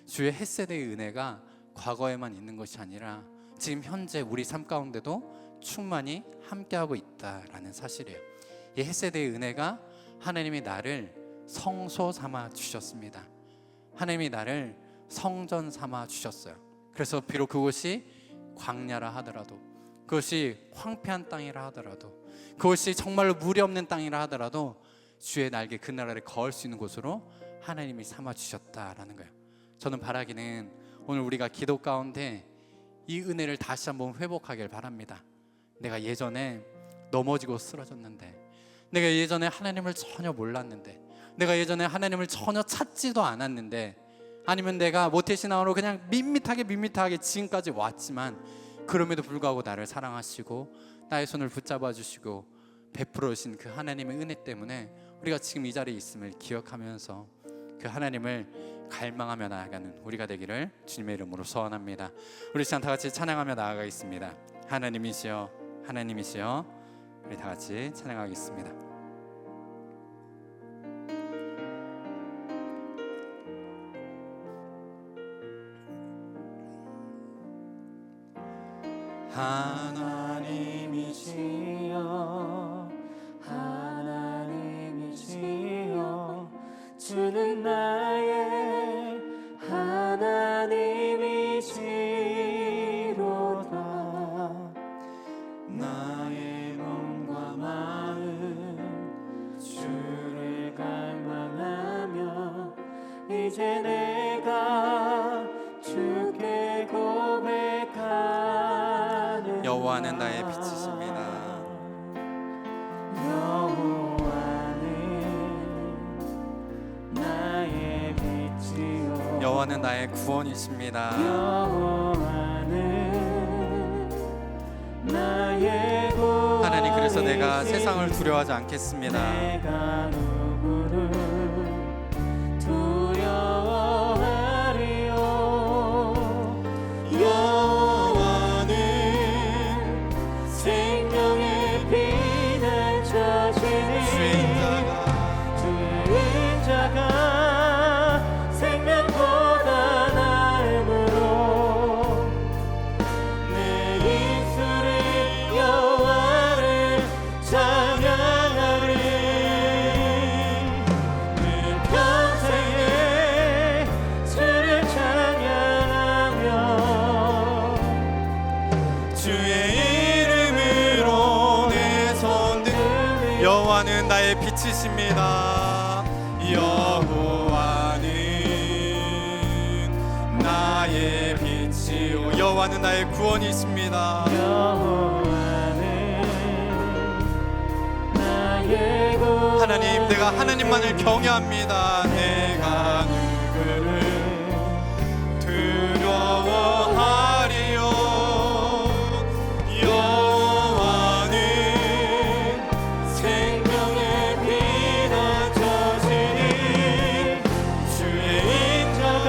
주의 헤세드의 은혜가 과거에만 있는 것이 아니라 지금 현재 우리 삶 가운데도 충만히 함께하고 있다라는 사실이에요. 이 헤세드의 은혜가 하나님이 나를 성소 삼아 주셨습니다. 하나님이 나를 성전 삼아 주셨어요. 그래서 비록 그곳이 광야라 하더라도, 그것이 황폐한 땅이라 하더라도, 그것이 정말로 물이 없는 땅이라 하더라도 주의 날개 그 나라를 거을 수 있는 곳으로 하나님이 삼아 주셨다라는 거예요. 저는 바라기는 오늘 우리가 기도 가운데 이 은혜를 다시 한번 회복하길 바랍니다. 내가 예전에 넘어지고 쓰러졌는데, 내가 예전에 하나님을 전혀 몰랐는데, 내가 예전에 하나님을 전혀 찾지도 않았는데, 아니면 내가 모태신앙으로 그냥 밋밋하게 지금까지 왔지만 그럼에도 불구하고 나를 사랑하시고 나의 손을 붙잡아 주시고 베풀어 주신 그 하나님의 은혜 때문에 우리가 지금 이 자리에 있음을 기억하면서 그 하나님을 갈망하며 나아가는 우리가 되기를 주님의 이름으로 소원합니다. 우리 시간 다 같이 찬양하며 나아가겠습니다. 하나님이시여, 하나님이시여. 우리 다 같이 찬양하겠습니다. 하나님이시여, 하나님이시여, 주는 나의 하나님이시로다. 나의 몸과 이제 내가 주께 고백하는 여호와는 나의 빛이십니다. 여호와는 나의 빛이요 여호와는 나의 구원이십니다. 여호와는 나의 구원이시니 하나님, 그래서 내가 세상을 두려워하지 않겠습니다. 내가 누구를 두려워하리요. 여호와는 생명의 빛을 저지니 주의 인자가 생명보다 나음으로 내 입술이 여호와를 찬양하리. 내 평생에 주를 찬양하며 주의 이름으로 내 손 들. 여호와는 나의 빛이십니다. 여호와는 나의 빛이요 여호와는 나의 구원이십니다. 여호와는 나의 구원. 하나님, 내가 하나님만을 경외합니다. 내가 누구를 두려워하리요. 여호와는 생명의 빛을 저지니 주의 인자가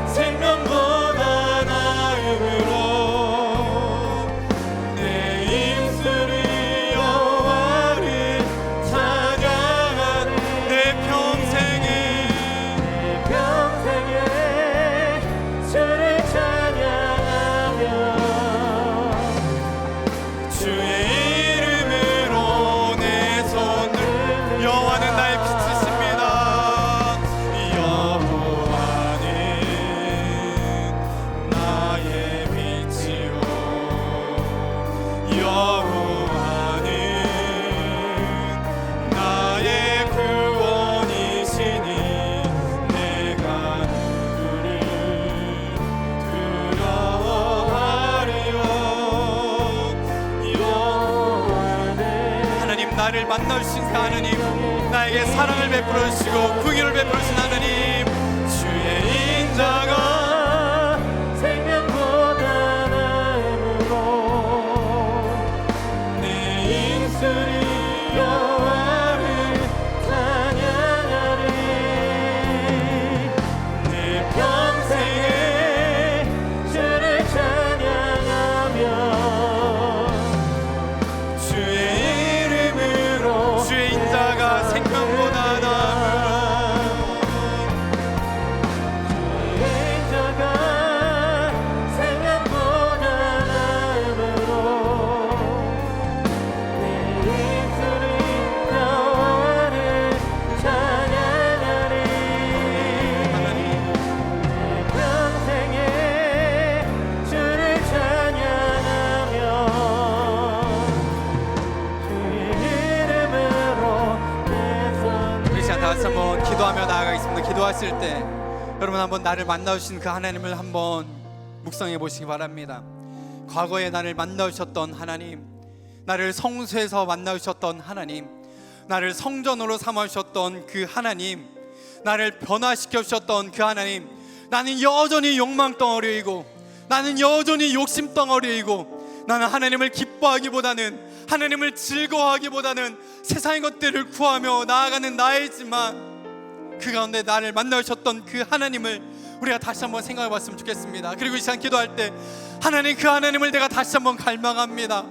생명보다 나음으로 내 입술이 여호와를 찬양하리. 내 평생에 주를 찬양하며 주의 이름으로 내 손을. 여호와는 나의 빛이십니다. 여호와는 나의 빛이요 여호와는 나의 구원이시니 내가 누구를 두려워하리요. 하나님, 나를 만나주신 그 하나님, 나에게 사랑을 베풀어 주시고 긍휼을 베풀어 주신 하나님, 주의 인자가 생명보다 나음으로 내 입술이 여호와를 찬양하리. 내 평생에 주를 찬양하며 주의 이름으로 주의 인자가 생명보다 나음으로 인자가 생명보다 나음으로 내 입술이 여호와를 찬양하리. 하나님, 내 평생에 주를 찬양하며 주의 이름으로 내 손. 우리 시간 다 같이 한번 기도하며 나아가겠습니다. 기도하실 때 여러분 한번 나를 만나주신 그 하나님을 한번 묵상해 보시기 바랍니다. 과거에 나를 만나주셨던 하나님, 나를 성소에서 만나주셨던 하나님, 나를 성전으로 삼아주셨던 그 하나님, 나를 변화시켜 주셨던 그 하나님, 나는 여전히 욕망 덩어리이고 나는 여전히 욕심 덩어리이고 나는 하나님을 기뻐하기보다는 하나님을 즐거워하기보다는 세상의 것들을 구하며 나아가는 나이지만 그 가운데 나를 만나주셨던 그 하나님을 우리가 다시 한번 생각해 봤으면 좋겠습니다. 그리고 이 시간 기도할 때 하나님, 그 하나님을 내가 다시 한번 갈망합니다.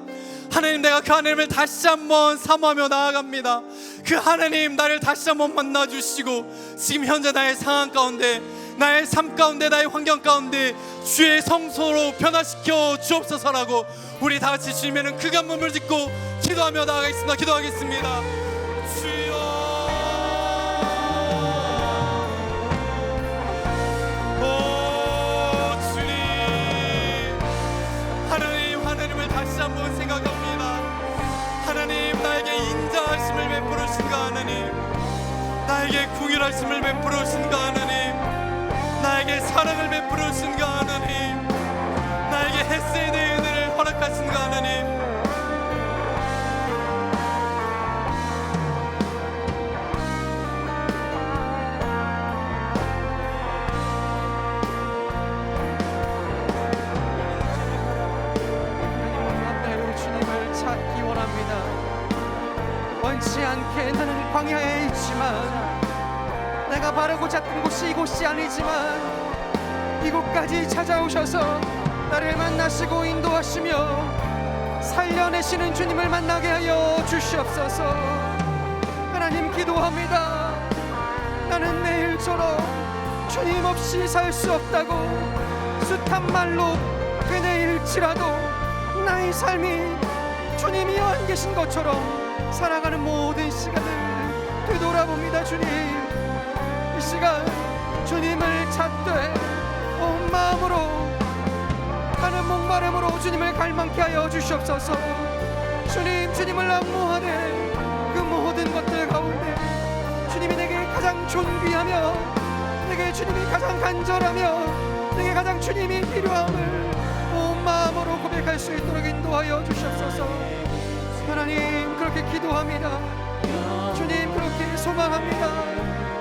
하나님, 내가 그 하나님을 다시 한번 사모하며 나아갑니다. 그 하나님, 나를 다시 한번 만나주시고 지금 현재 나의 상황 가운데, 나의 삶 가운데, 나의 환경 가운데 주의 성소로 변화시켜 주옵소서라고 우리 다 같이 주님에는 그 간문을 짓고 기도하며 나아가겠습니다. 기도하겠습니다. 주여, 오 주님, 하나님, 하나님을 다시 한번 생각합니다. 하나님, 나에게 인자하심을 베풀으신 그 하나님, 나에게 궁휼하심을 인도하심을 베풀어 주신가 하나님, 나에게 사랑을 베풀어 주신가 하나님, 나에게 헤세드의 은혜를 허락하신가 하나님. 주님을 찾기 원합니다. 원치 않게 나는 광야에 있지만 내가 바르고 찾던 곳이 이곳이 아니지만 이곳까지 찾아오셔서 나를 만나시고 인도하시며 살려내시는 주님을 만나게 하여 주시옵소서. 하나님 기도합니다. 나는 내일처럼 주님 없이 살 수 없다고 숱한 말로 되뇌일지라도 나의 삶이 주님이 안 계신 것처럼 살아가는 모든 시간을 되돌아봅니다. 주님, 이 시간 주님을 찾되 온 마음으로 하는 목마름으로 주님을 갈망케 하여 주시옵소서. 주님, 주님을 악무하되 그 모든 것들 가운데 주님이 내게 가장 존귀하며 내게 주님이 가장 간절하며 내게 가장 주님이 필요함을 온 마음으로 고백할 수 있도록 인도하여 주시옵소서. 하나님, 그렇게 기도합니다. 주님, 그렇게 소망합니다.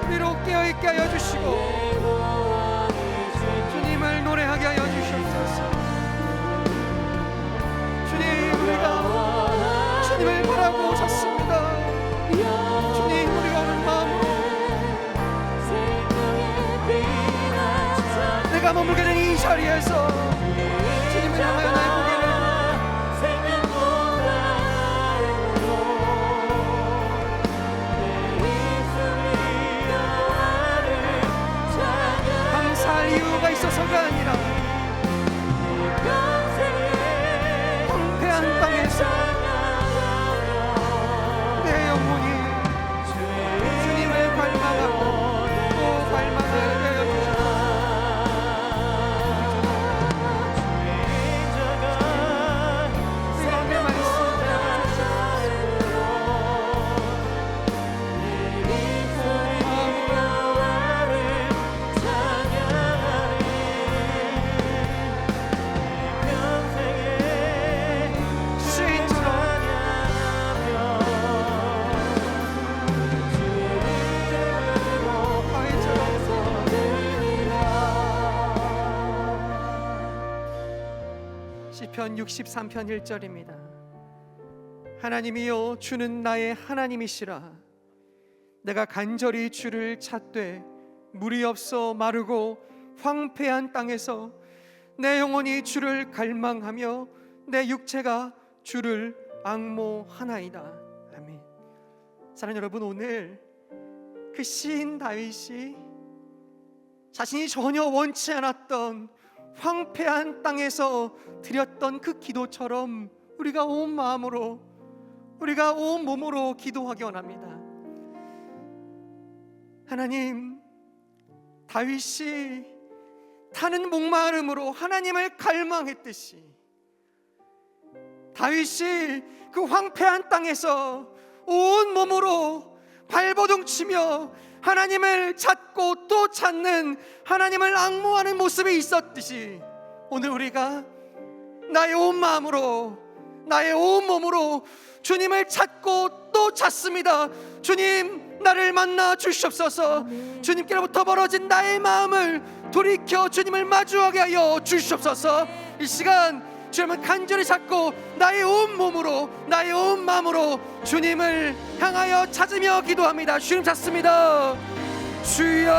비록 깨어있게 하여 주시고 주님을 노래하게 하여 주시옵소서. 주님, 우리가 주님을 바라고 섰습니다. 주님, 우리가 오는 마음으로 내가 머물게 된 이 자리에서 주님을 향하여 나의 고개를 감사할 이유가 있어서가 아니라 황폐한 땅에서 내 영혼이 주님을 갈망하고 또 갈망하게 하여 주시옵소서. 시편 63편 1절입니다. 하나님이여, 주는 나의 하나님이시라. 내가 간절히 주를 찾되 물이 없어 마르고 황폐한 땅에서 내 영혼이 주를 갈망하며 내 육체가 주를 앙모하나이다. 아멘. 사랑하는 여러분, 오늘 그 시인 다윗이 자신이 전혀 원치 않았던 황폐한 땅에서 드렸던 그 기도처럼 우리가 온 마음으로, 우리가 온 몸으로 기도하기 원합니다. 하나님, 다윗이 타는 목마름으로 하나님을 갈망했듯이 다윗이 그 황폐한 땅에서 온 몸으로 발버둥 치며 하나님을 찾고 또 찾는, 하나님을 앙모하는 모습이 있었듯이 오늘 우리가 나의 온 마음으로, 나의 온 몸으로 주님을 찾고 또 찾습니다. 주님, 나를 만나 주시옵소서. 주님께로부터 멀어진 나의 마음을 돌이켜 주님을 마주하게 하여 주시옵소서. 이 시간 주님을 간절히 찾고 나의 온 몸으로, 나의 온 마음으로 주님을 향하여 찾으며 기도합니다. 주님 찾습니다. 주여,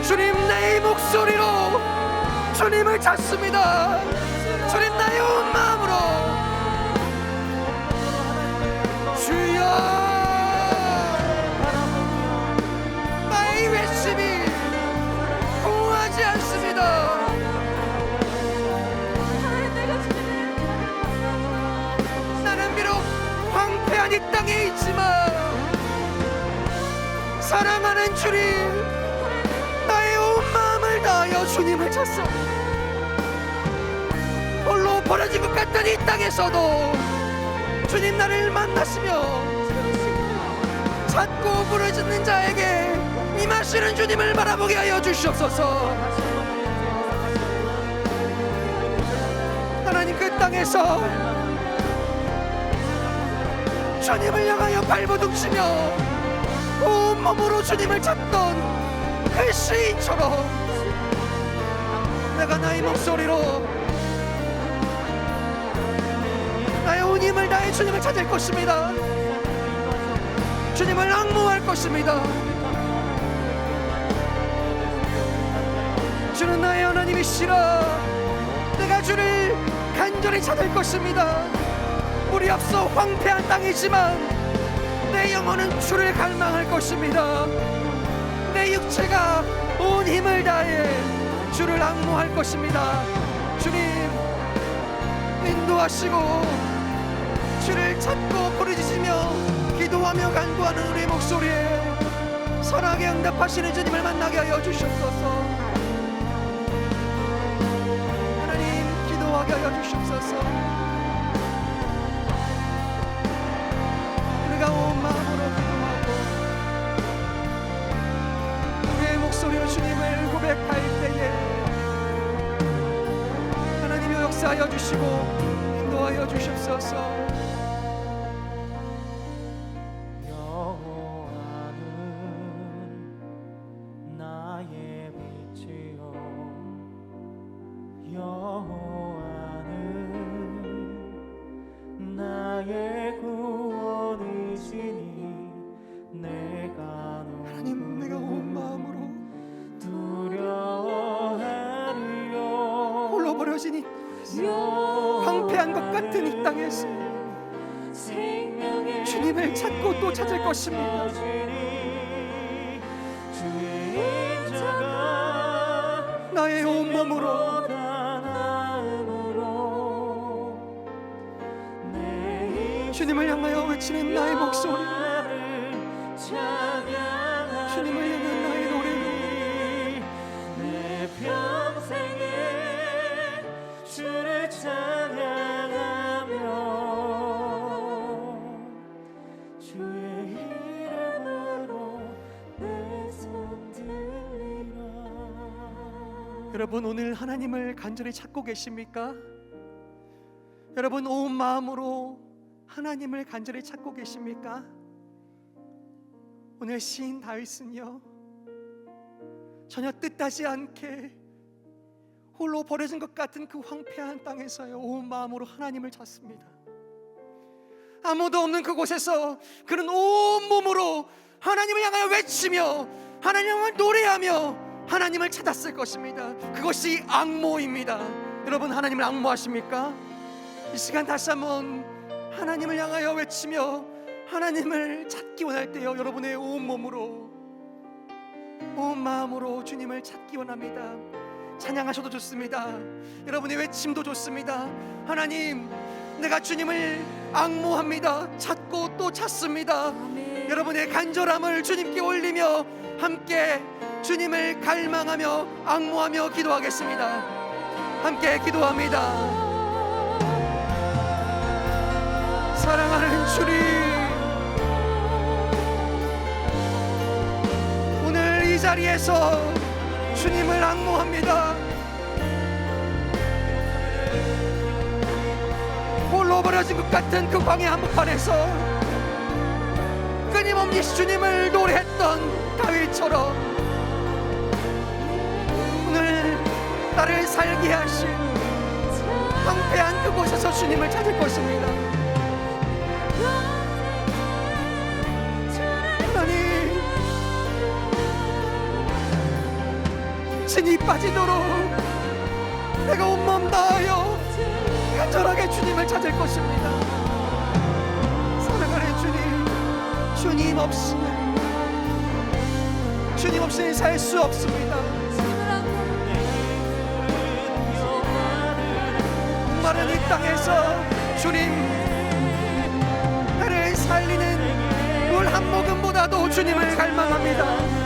주님, 내 목소리로 주님을 찾습니다. 주님, 나의 온 마음으로 주여, 나의 외침이 공허하지 않습니다. 나는 비록 황폐한 이 땅에 있지만 사랑하는 주님, 나의 온 마음을 다하여 주님을 찾소. 홀로 버려진 것 같던 이 땅에서도 주님 나를 만나시며 찾고 부르짖는 자에게 임하시는 주님을 바라보게 하여 주시옵소서. 하나님, 그 땅에서 주님을 향하여 발버둥치며 온몸으로 주님을 찾던 그 시인처럼 내가 나의 목소리로 나의 온 힘을 다해 주님을 찾을 것입니다. 주님을 앙모할 것입니다. 주는 나의 하나님이시라. 내가 주를 간절히 찾을 것입니다. 우리 앞서 황폐한 땅이지만 내 영혼은 주를 갈망할 것입니다. 내 육체가 온 힘을 다해 주를 앙모할 것입니다. 주님 인도하시고 주를 찾고 부르짖으며 기도하며 간구하는 우리의 목소리에 선하게 응답하시는 주님을 만나게 하여 주시옵소서. 하나님, 기도하게 하여 주시옵소서. 우리가 온 마음으로 기도하고 우리의 목소리로 주님을 고백할 때에 하나님이 역사하여 주시고 인도하여 주시옵소서. 하나님, 내가 온 마음으로 홀로 버려진 이 황폐한 것 같은 이 땅에서 주님을 찾고 또 찾을 것입니다. 나의 온 몸으로 주님을 향하여 외치는 나의 목소리, 주님을 향한 나의 노래로 내 평생에 주를 찬양하며 주의 이름으로 내 손 들리라. 여러분, 오늘 하나님을 간절히 찾고 계십니까? 여러분, 온 마음으로 하나님을 간절히 찾고 계십니까? 오늘 시인 다윗은요, 전혀 뜻하지 않게 홀로 버려진 것 같은 그 황폐한 땅에서요 온 마음으로 하나님을 찾습니다. 아무도 없는 그곳에서 그는 온 몸으로 하나님을 향하여 외치며 하나님을 노래하며 하나님을 찾았을 것입니다. 그것이 앙모입니다. 여러분, 하나님을 앙모하십니까? 이 시간 다시 한번 하나님을 향하여 외치며 하나님을 찾기 원할 때요, 여러분의 온 몸으로 온 마음으로 주님을 찾기 원합니다. 찬양하셔도 좋습니다. 여러분의 외침도 좋습니다. 하나님, 내가 주님을 앙모합니다. 찾고 또 찾습니다. 아멘. 여러분의 간절함을 주님께 올리며 함께 주님을 갈망하며 앙모하며 기도하겠습니다. 함께 기도합니다. 사랑하는 주님, 오늘 이 자리에서 주님을 앙모합니다. 홀로 버려진 것 같은 그 광야 한복판에서 끊임없이 주님을 노래했던 다윗처럼 오늘 나를 살게 하신 황폐한 그곳에서 주님을 찾을 것입니다. 하나님, 진이 빠지도록 내가 온몸 다하여 간절하게 주님을 찾을 것입니다. 사랑하는 주님, 주님 없이는 살 수 없습니다. 마른 이 땅에서 주님, 나를 살리는 물 한 모금보다도 주님을 갈망합니다.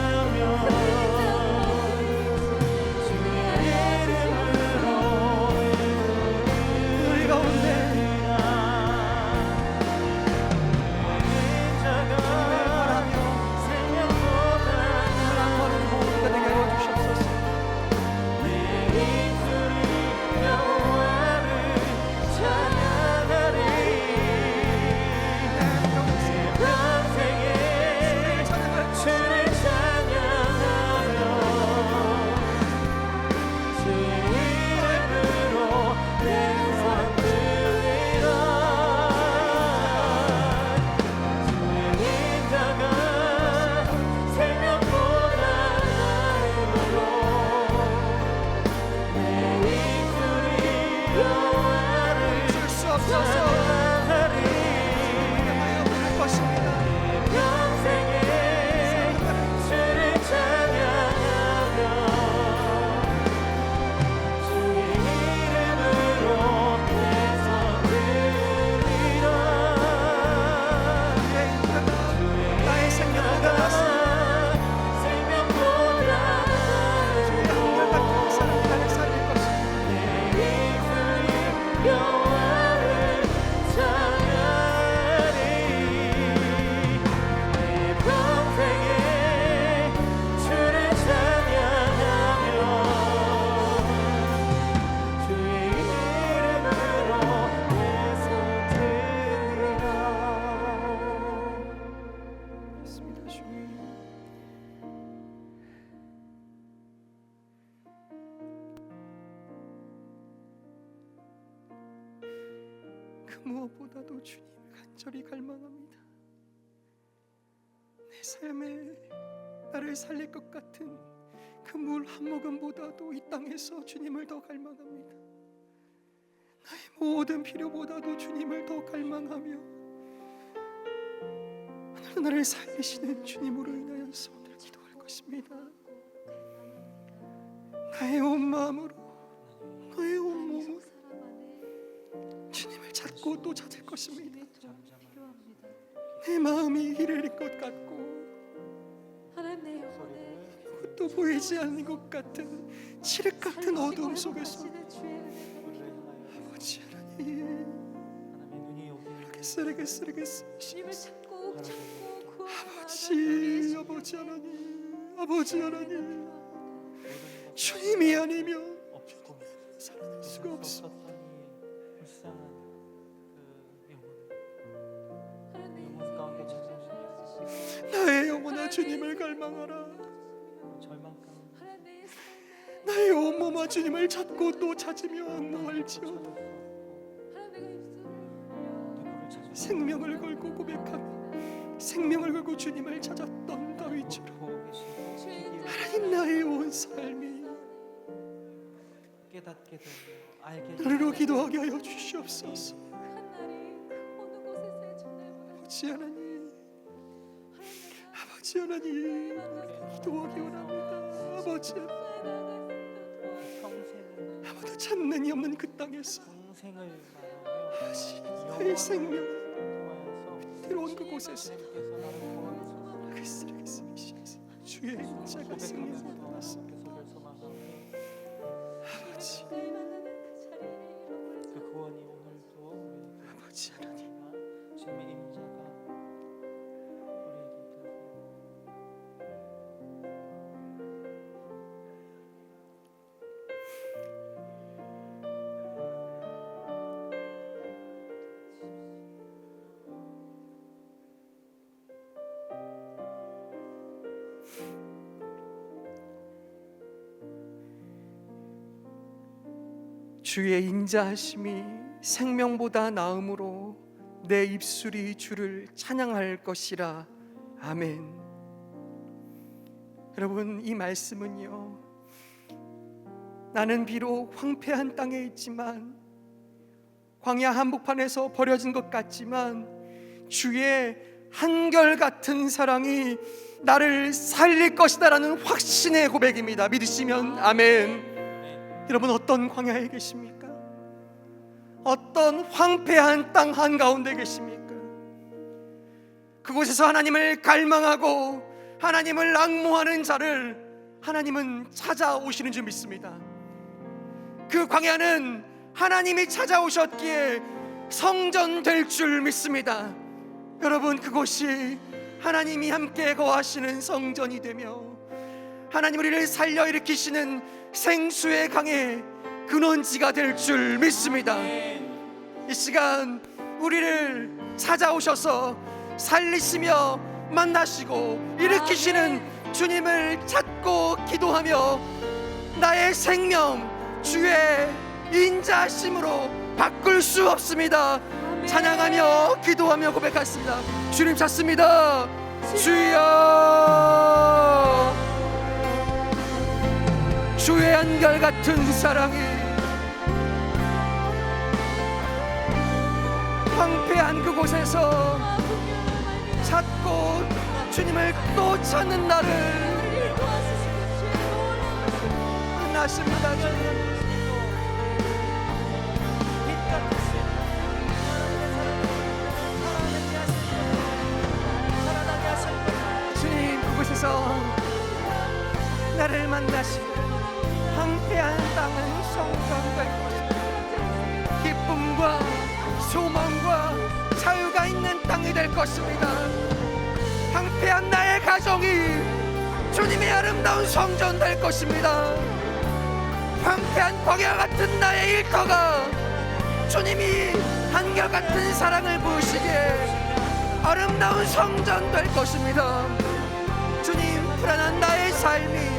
무엇보다도 주님을 간절히 갈망합니다. 내 삶에 나를 살릴 것 같은 그 물 한 모금보다도 이 땅에서 주님을 더 갈망합니다. 나의 모든 필요보다도 주님을 더 갈망하며 오늘 나를 살리시는 주님으로 인하여서 오늘 기도할 것입니다. 나의 온 마음으로, 나의 온 몸으로 주님을 찾고 또 찾을 것입니다. 내 마음이 이를 잃은 것 같고 하나님 내 영혼에 또 보이지 않는 것 같은 칠흑 같은 어둠 속에서 아버지 하나님 쓰레기 주님을 찾고 찾고 아버지 하나님, 아버지 하나님, 주님이 아니면 살아날 수가 없어. 나의 영혼아 주님을 갈망하라. 나의 온몸아 주님을 찾고 또 찾으며 악무할지어다. 생명을 걸고 고백하며 생명을 걸고 주님을 찾았던 다윗처럼 하나님 나의 온 삶이 깨닫게 되며 알게 너로 기도하게 하여 주시옵소서. 아버지 하나님 아버지 하나님 기도하기 원합니다. 아버지 아무도 찾는 이 없는 그 땅에서 평생을 나의 생명 들어온 그곳에서 주의 인자가 생명을 받았습니다. 아버지 그 구원이 오늘도 아버지 하나님 주님의 임재가 우리에게 주의 인자하심이 생명보다 나음으로 내 입술이 주를 찬양할 것이라. 아멘. 여러분, 이 말씀은요, 나는 비록 황폐한 땅에 있지만 광야 한복판에서 버려진 것 같지만 주의 한결같은 사랑이 나를 살릴 것이다라는 확신의 고백입니다. 믿으시면 아멘. 여러분, 어떤 광야에 계십니까? 어떤 황폐한 땅 한가운데 계십니까? 그곳에서 하나님을 갈망하고 하나님을 앙모하는 자를 하나님은 찾아오시는 줄 믿습니다. 그 광야는 하나님이 찾아오셨기에 성전 될 줄 믿습니다. 여러분, 그곳이 하나님이 함께 거하시는 성전이 되며 하나님 우리를 살려 일으키시는 생수의 강의 근원지가 될 줄 믿습니다. 이 시간 우리를 찾아오셔서 살리시며 만나시고 일으키시는 주님을 찾고 기도하며 나의 생명 주의 인자하심으로 바꿀 수 없습니다. 찬양하며 기도하며 고백하겠습니다. 주님 찾습니다. 주여, 주의 한결같은 사랑이 황폐한 그곳에서 찾고 주님을 또 찾는 나를 만나십니다. 주님, 그곳에서 나를 만나시고 황폐한 땅은 성전될 것입니다. 기쁨과 소망과 자유가 있는 땅이 될 것입니다. 황폐한 나의 가정이 주님의 아름다운 성전 될 것입니다. 황폐한 광야 같은 나의 일터가 주님이 한결같은 사랑을 부으시기에 아름다운 성전 될 것입니다. 주님, 불안한 나의 삶이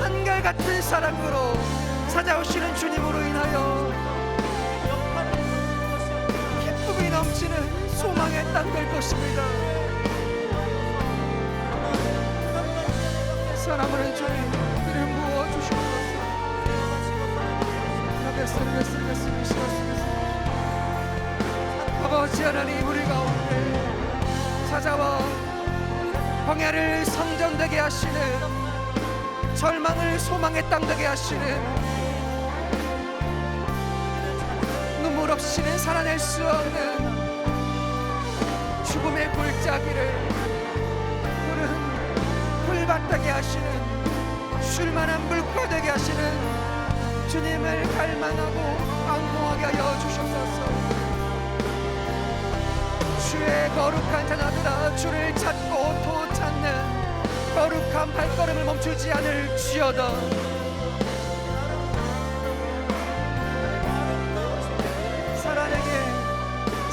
한결같은 사랑으로 찾아오시는 주님으로 인하여 넘치는 소망의 땅 될 것입니다. 사랑하는 주님, 이름 부어주시옵소서. 아버지 하나님, 우리 가운데 찾아와 광야를 성전되게 하시는, 절망을 소망의 땅 되게 하시는, 눈물 없이는 살아낼 수 없는 죽음의 골짜기를 푸른 풀밭 되게 하시는, 쉴만한 물가 되게 하시는 주님을 갈망하고 악모하게 하여 주옵소서. 주의 거룩한 자녀들아, 주를 찾고 또 찾는 거룩한 발걸음을 멈추지 않을 지어다.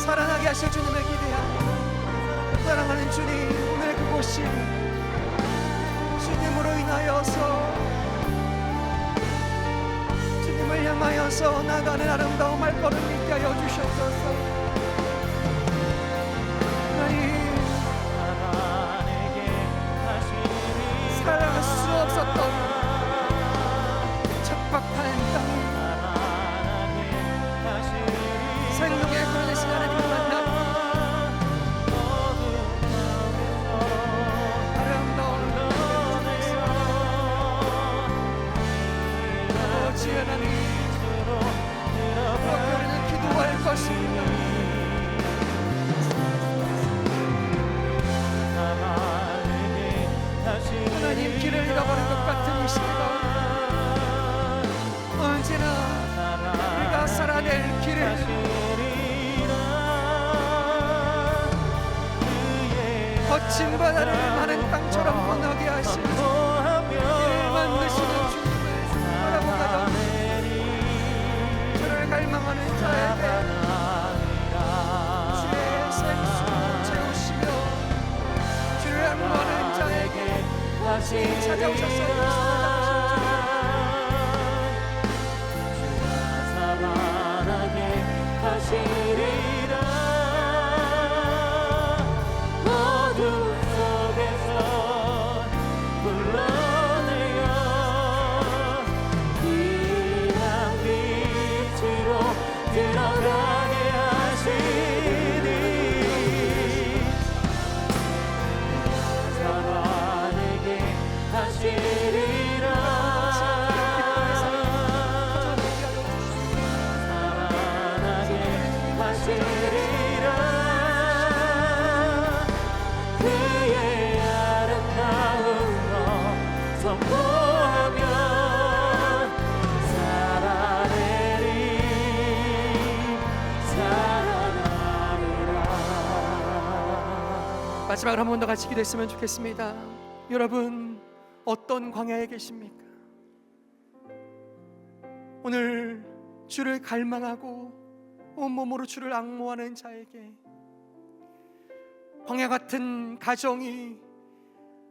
살아나게 하실 주님을 기대하며, 사랑하는 주님, 오늘 그곳이 주님으로 인하여서, 주님을 향하여서 나가는 아름다운 발걸음 있게 하여 주시옵소서. 하나님, 살아갈 수 없었던 척박한 땅, 생명의 그런 대신 하나님을 만나 아름다운 아버지 하나님, 그렇게 우리는 기도할 것입니다. 하나님, 길을 잃어버린 것 같은 이 시대가 언제나 우리가 살아낼 길을 거친 바다를 마른 땅처럼 건너게 하시는, 길을 만드시는 주님을 바라보다가 주를 갈망하는 자에게 주의 생수로 채우시며, 주를 악무하는 자에게 다시 찾아오셨어요. 마지막으로 한 번 더 같이 기도했으면 좋겠습니다. 여러분, 어떤 광야에 계십니까? 오늘 주를 갈망하고 온몸으로 주를 앙모하는 자에게 광야 같은 가정이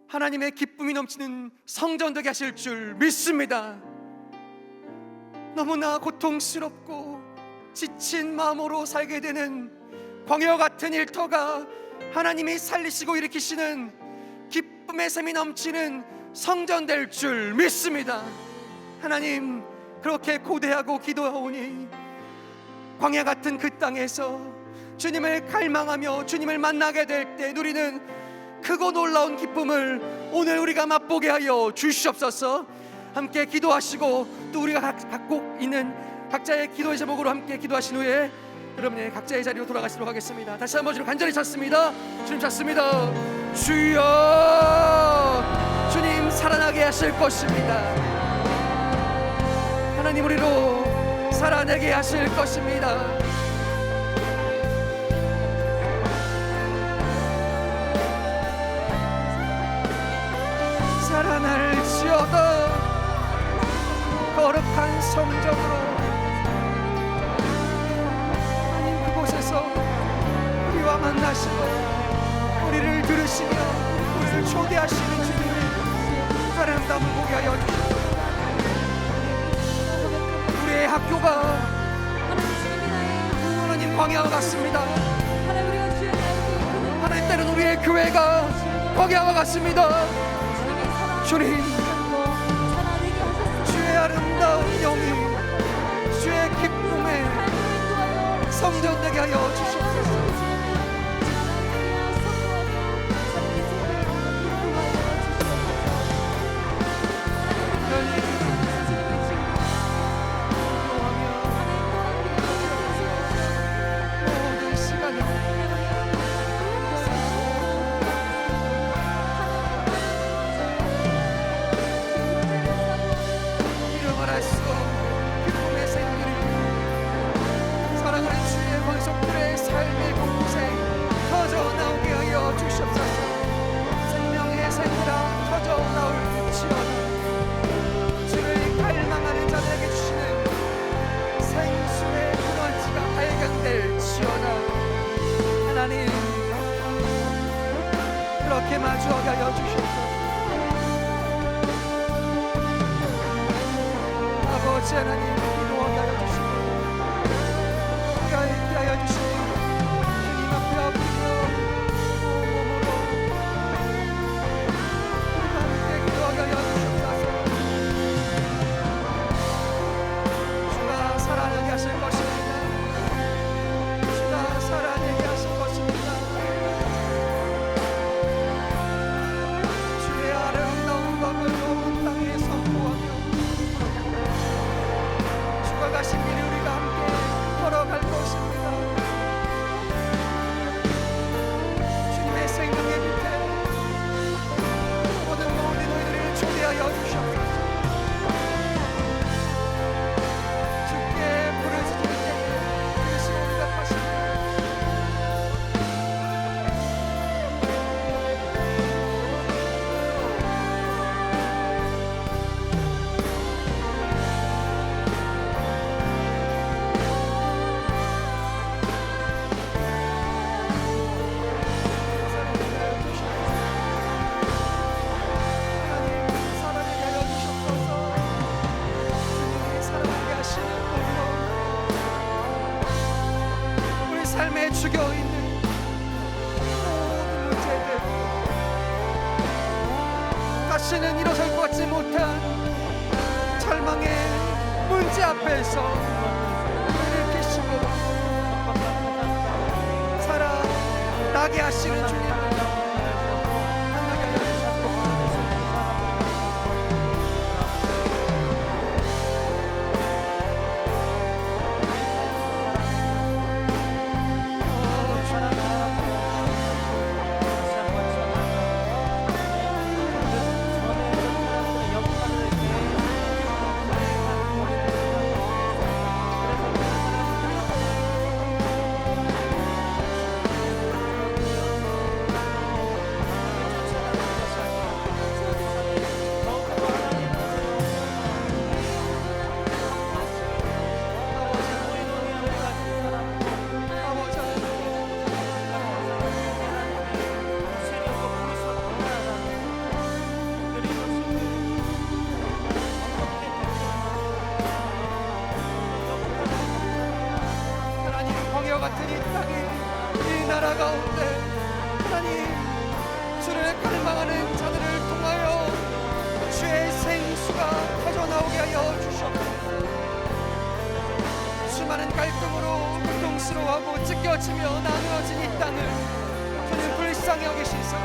하나님의 기쁨이 넘치는 성전 되게 하실 줄 믿습니다. 너무나 고통스럽고 지친 마음으로 살게 되는 광야 같은 일터가 하나님이 살리시고 일으키시는 기쁨의 샘이 넘치는 성전 될 줄 믿습니다. 하나님, 그렇게 고대하고 기도하오니 광야 같은 그 땅에서 주님을 갈망하며 주님을 만나게 될 때 누리는 크고 놀라운 기쁨을 오늘 우리가 맛보게 하여 주시옵소서. 함께 기도하시고 또 우리가 갖고 있는 각자의 기도의 제목으로 함께 기도하신 후에 여러분의 각자의 자리로 돌아가시도록 하겠습니다. 다시 한번 주님 간절히 찾습니다. 주님 찾습니다. 주여, 주님 살아나게 하실 것입니다. 하나님, 우리로 살아내게 하실 것입니다. 살아날지어다 거룩한 성전으로 우리와 만나시고 우리를 들으시며 우리를 초대하시는 주님의 아름다움을 보게 하여 주시옵소서. 우리의 학교가 하나님 광야 같습니다. 하나님, 때는 우리의 교회가 광야와 같습니다. 주님, 주의 아름다운 영이 주의 기쁨에 성전되게 하여 주시옵소서. 모든 시간을 이름 말할 수 없는 기쁨의 생들이 사랑하는 주의 권속들의 삶의 곳곳에 터져 나오게 하여 주시옵소서. 생명의 생이라 터져 나올지어다. 주를 갈망하는 자들에게 주시는 생수의 에너지가 발견될지어다. 하나님, 그렇게 마주하게 하여 주시옵소서. 아버지 하나님, 기도하게 하여 주시고 깨닫게 하여 주시고 주님 앞에 엎드려 몸으로 우리가 함께 기도하게 하여 주시옵소서. 주가 살아나게 하실 것입니다. 주가 살아나게 하실 것입니다. 주의 아름다운 법을 온 땅에 선포하며 주가 가신 길을 우리가 함께 걸어갈 것입니다. 주님의 생명의 밑에 모든 너희들을 초대하여 주시옵소서. 주께 부르짖을 때에 들으시고 응답하시옵소서. 하나님, 살아나게 하여 주시옵소서. 주님이 살아나게 하시는 법으로 우리 삶에 죽어있는 모든 문제들, 다시는 일어설 것 같지 못한 절망의 문제 앞에서 우리를 계시고 살아나게 하시는 주님을 만나게 하여 주시옵소서. 하나님, 광야 같은 이 땅에, 이 나라 가운데 하나님, 주를 갈망하는 자들을 통하여 주의 생수가 터져나오게 하여 주시옵소서. 수많은 갈등으로 고통스러워하고 찢겨지며 나누어진 이 땅을 주님 불쌍히 여기시사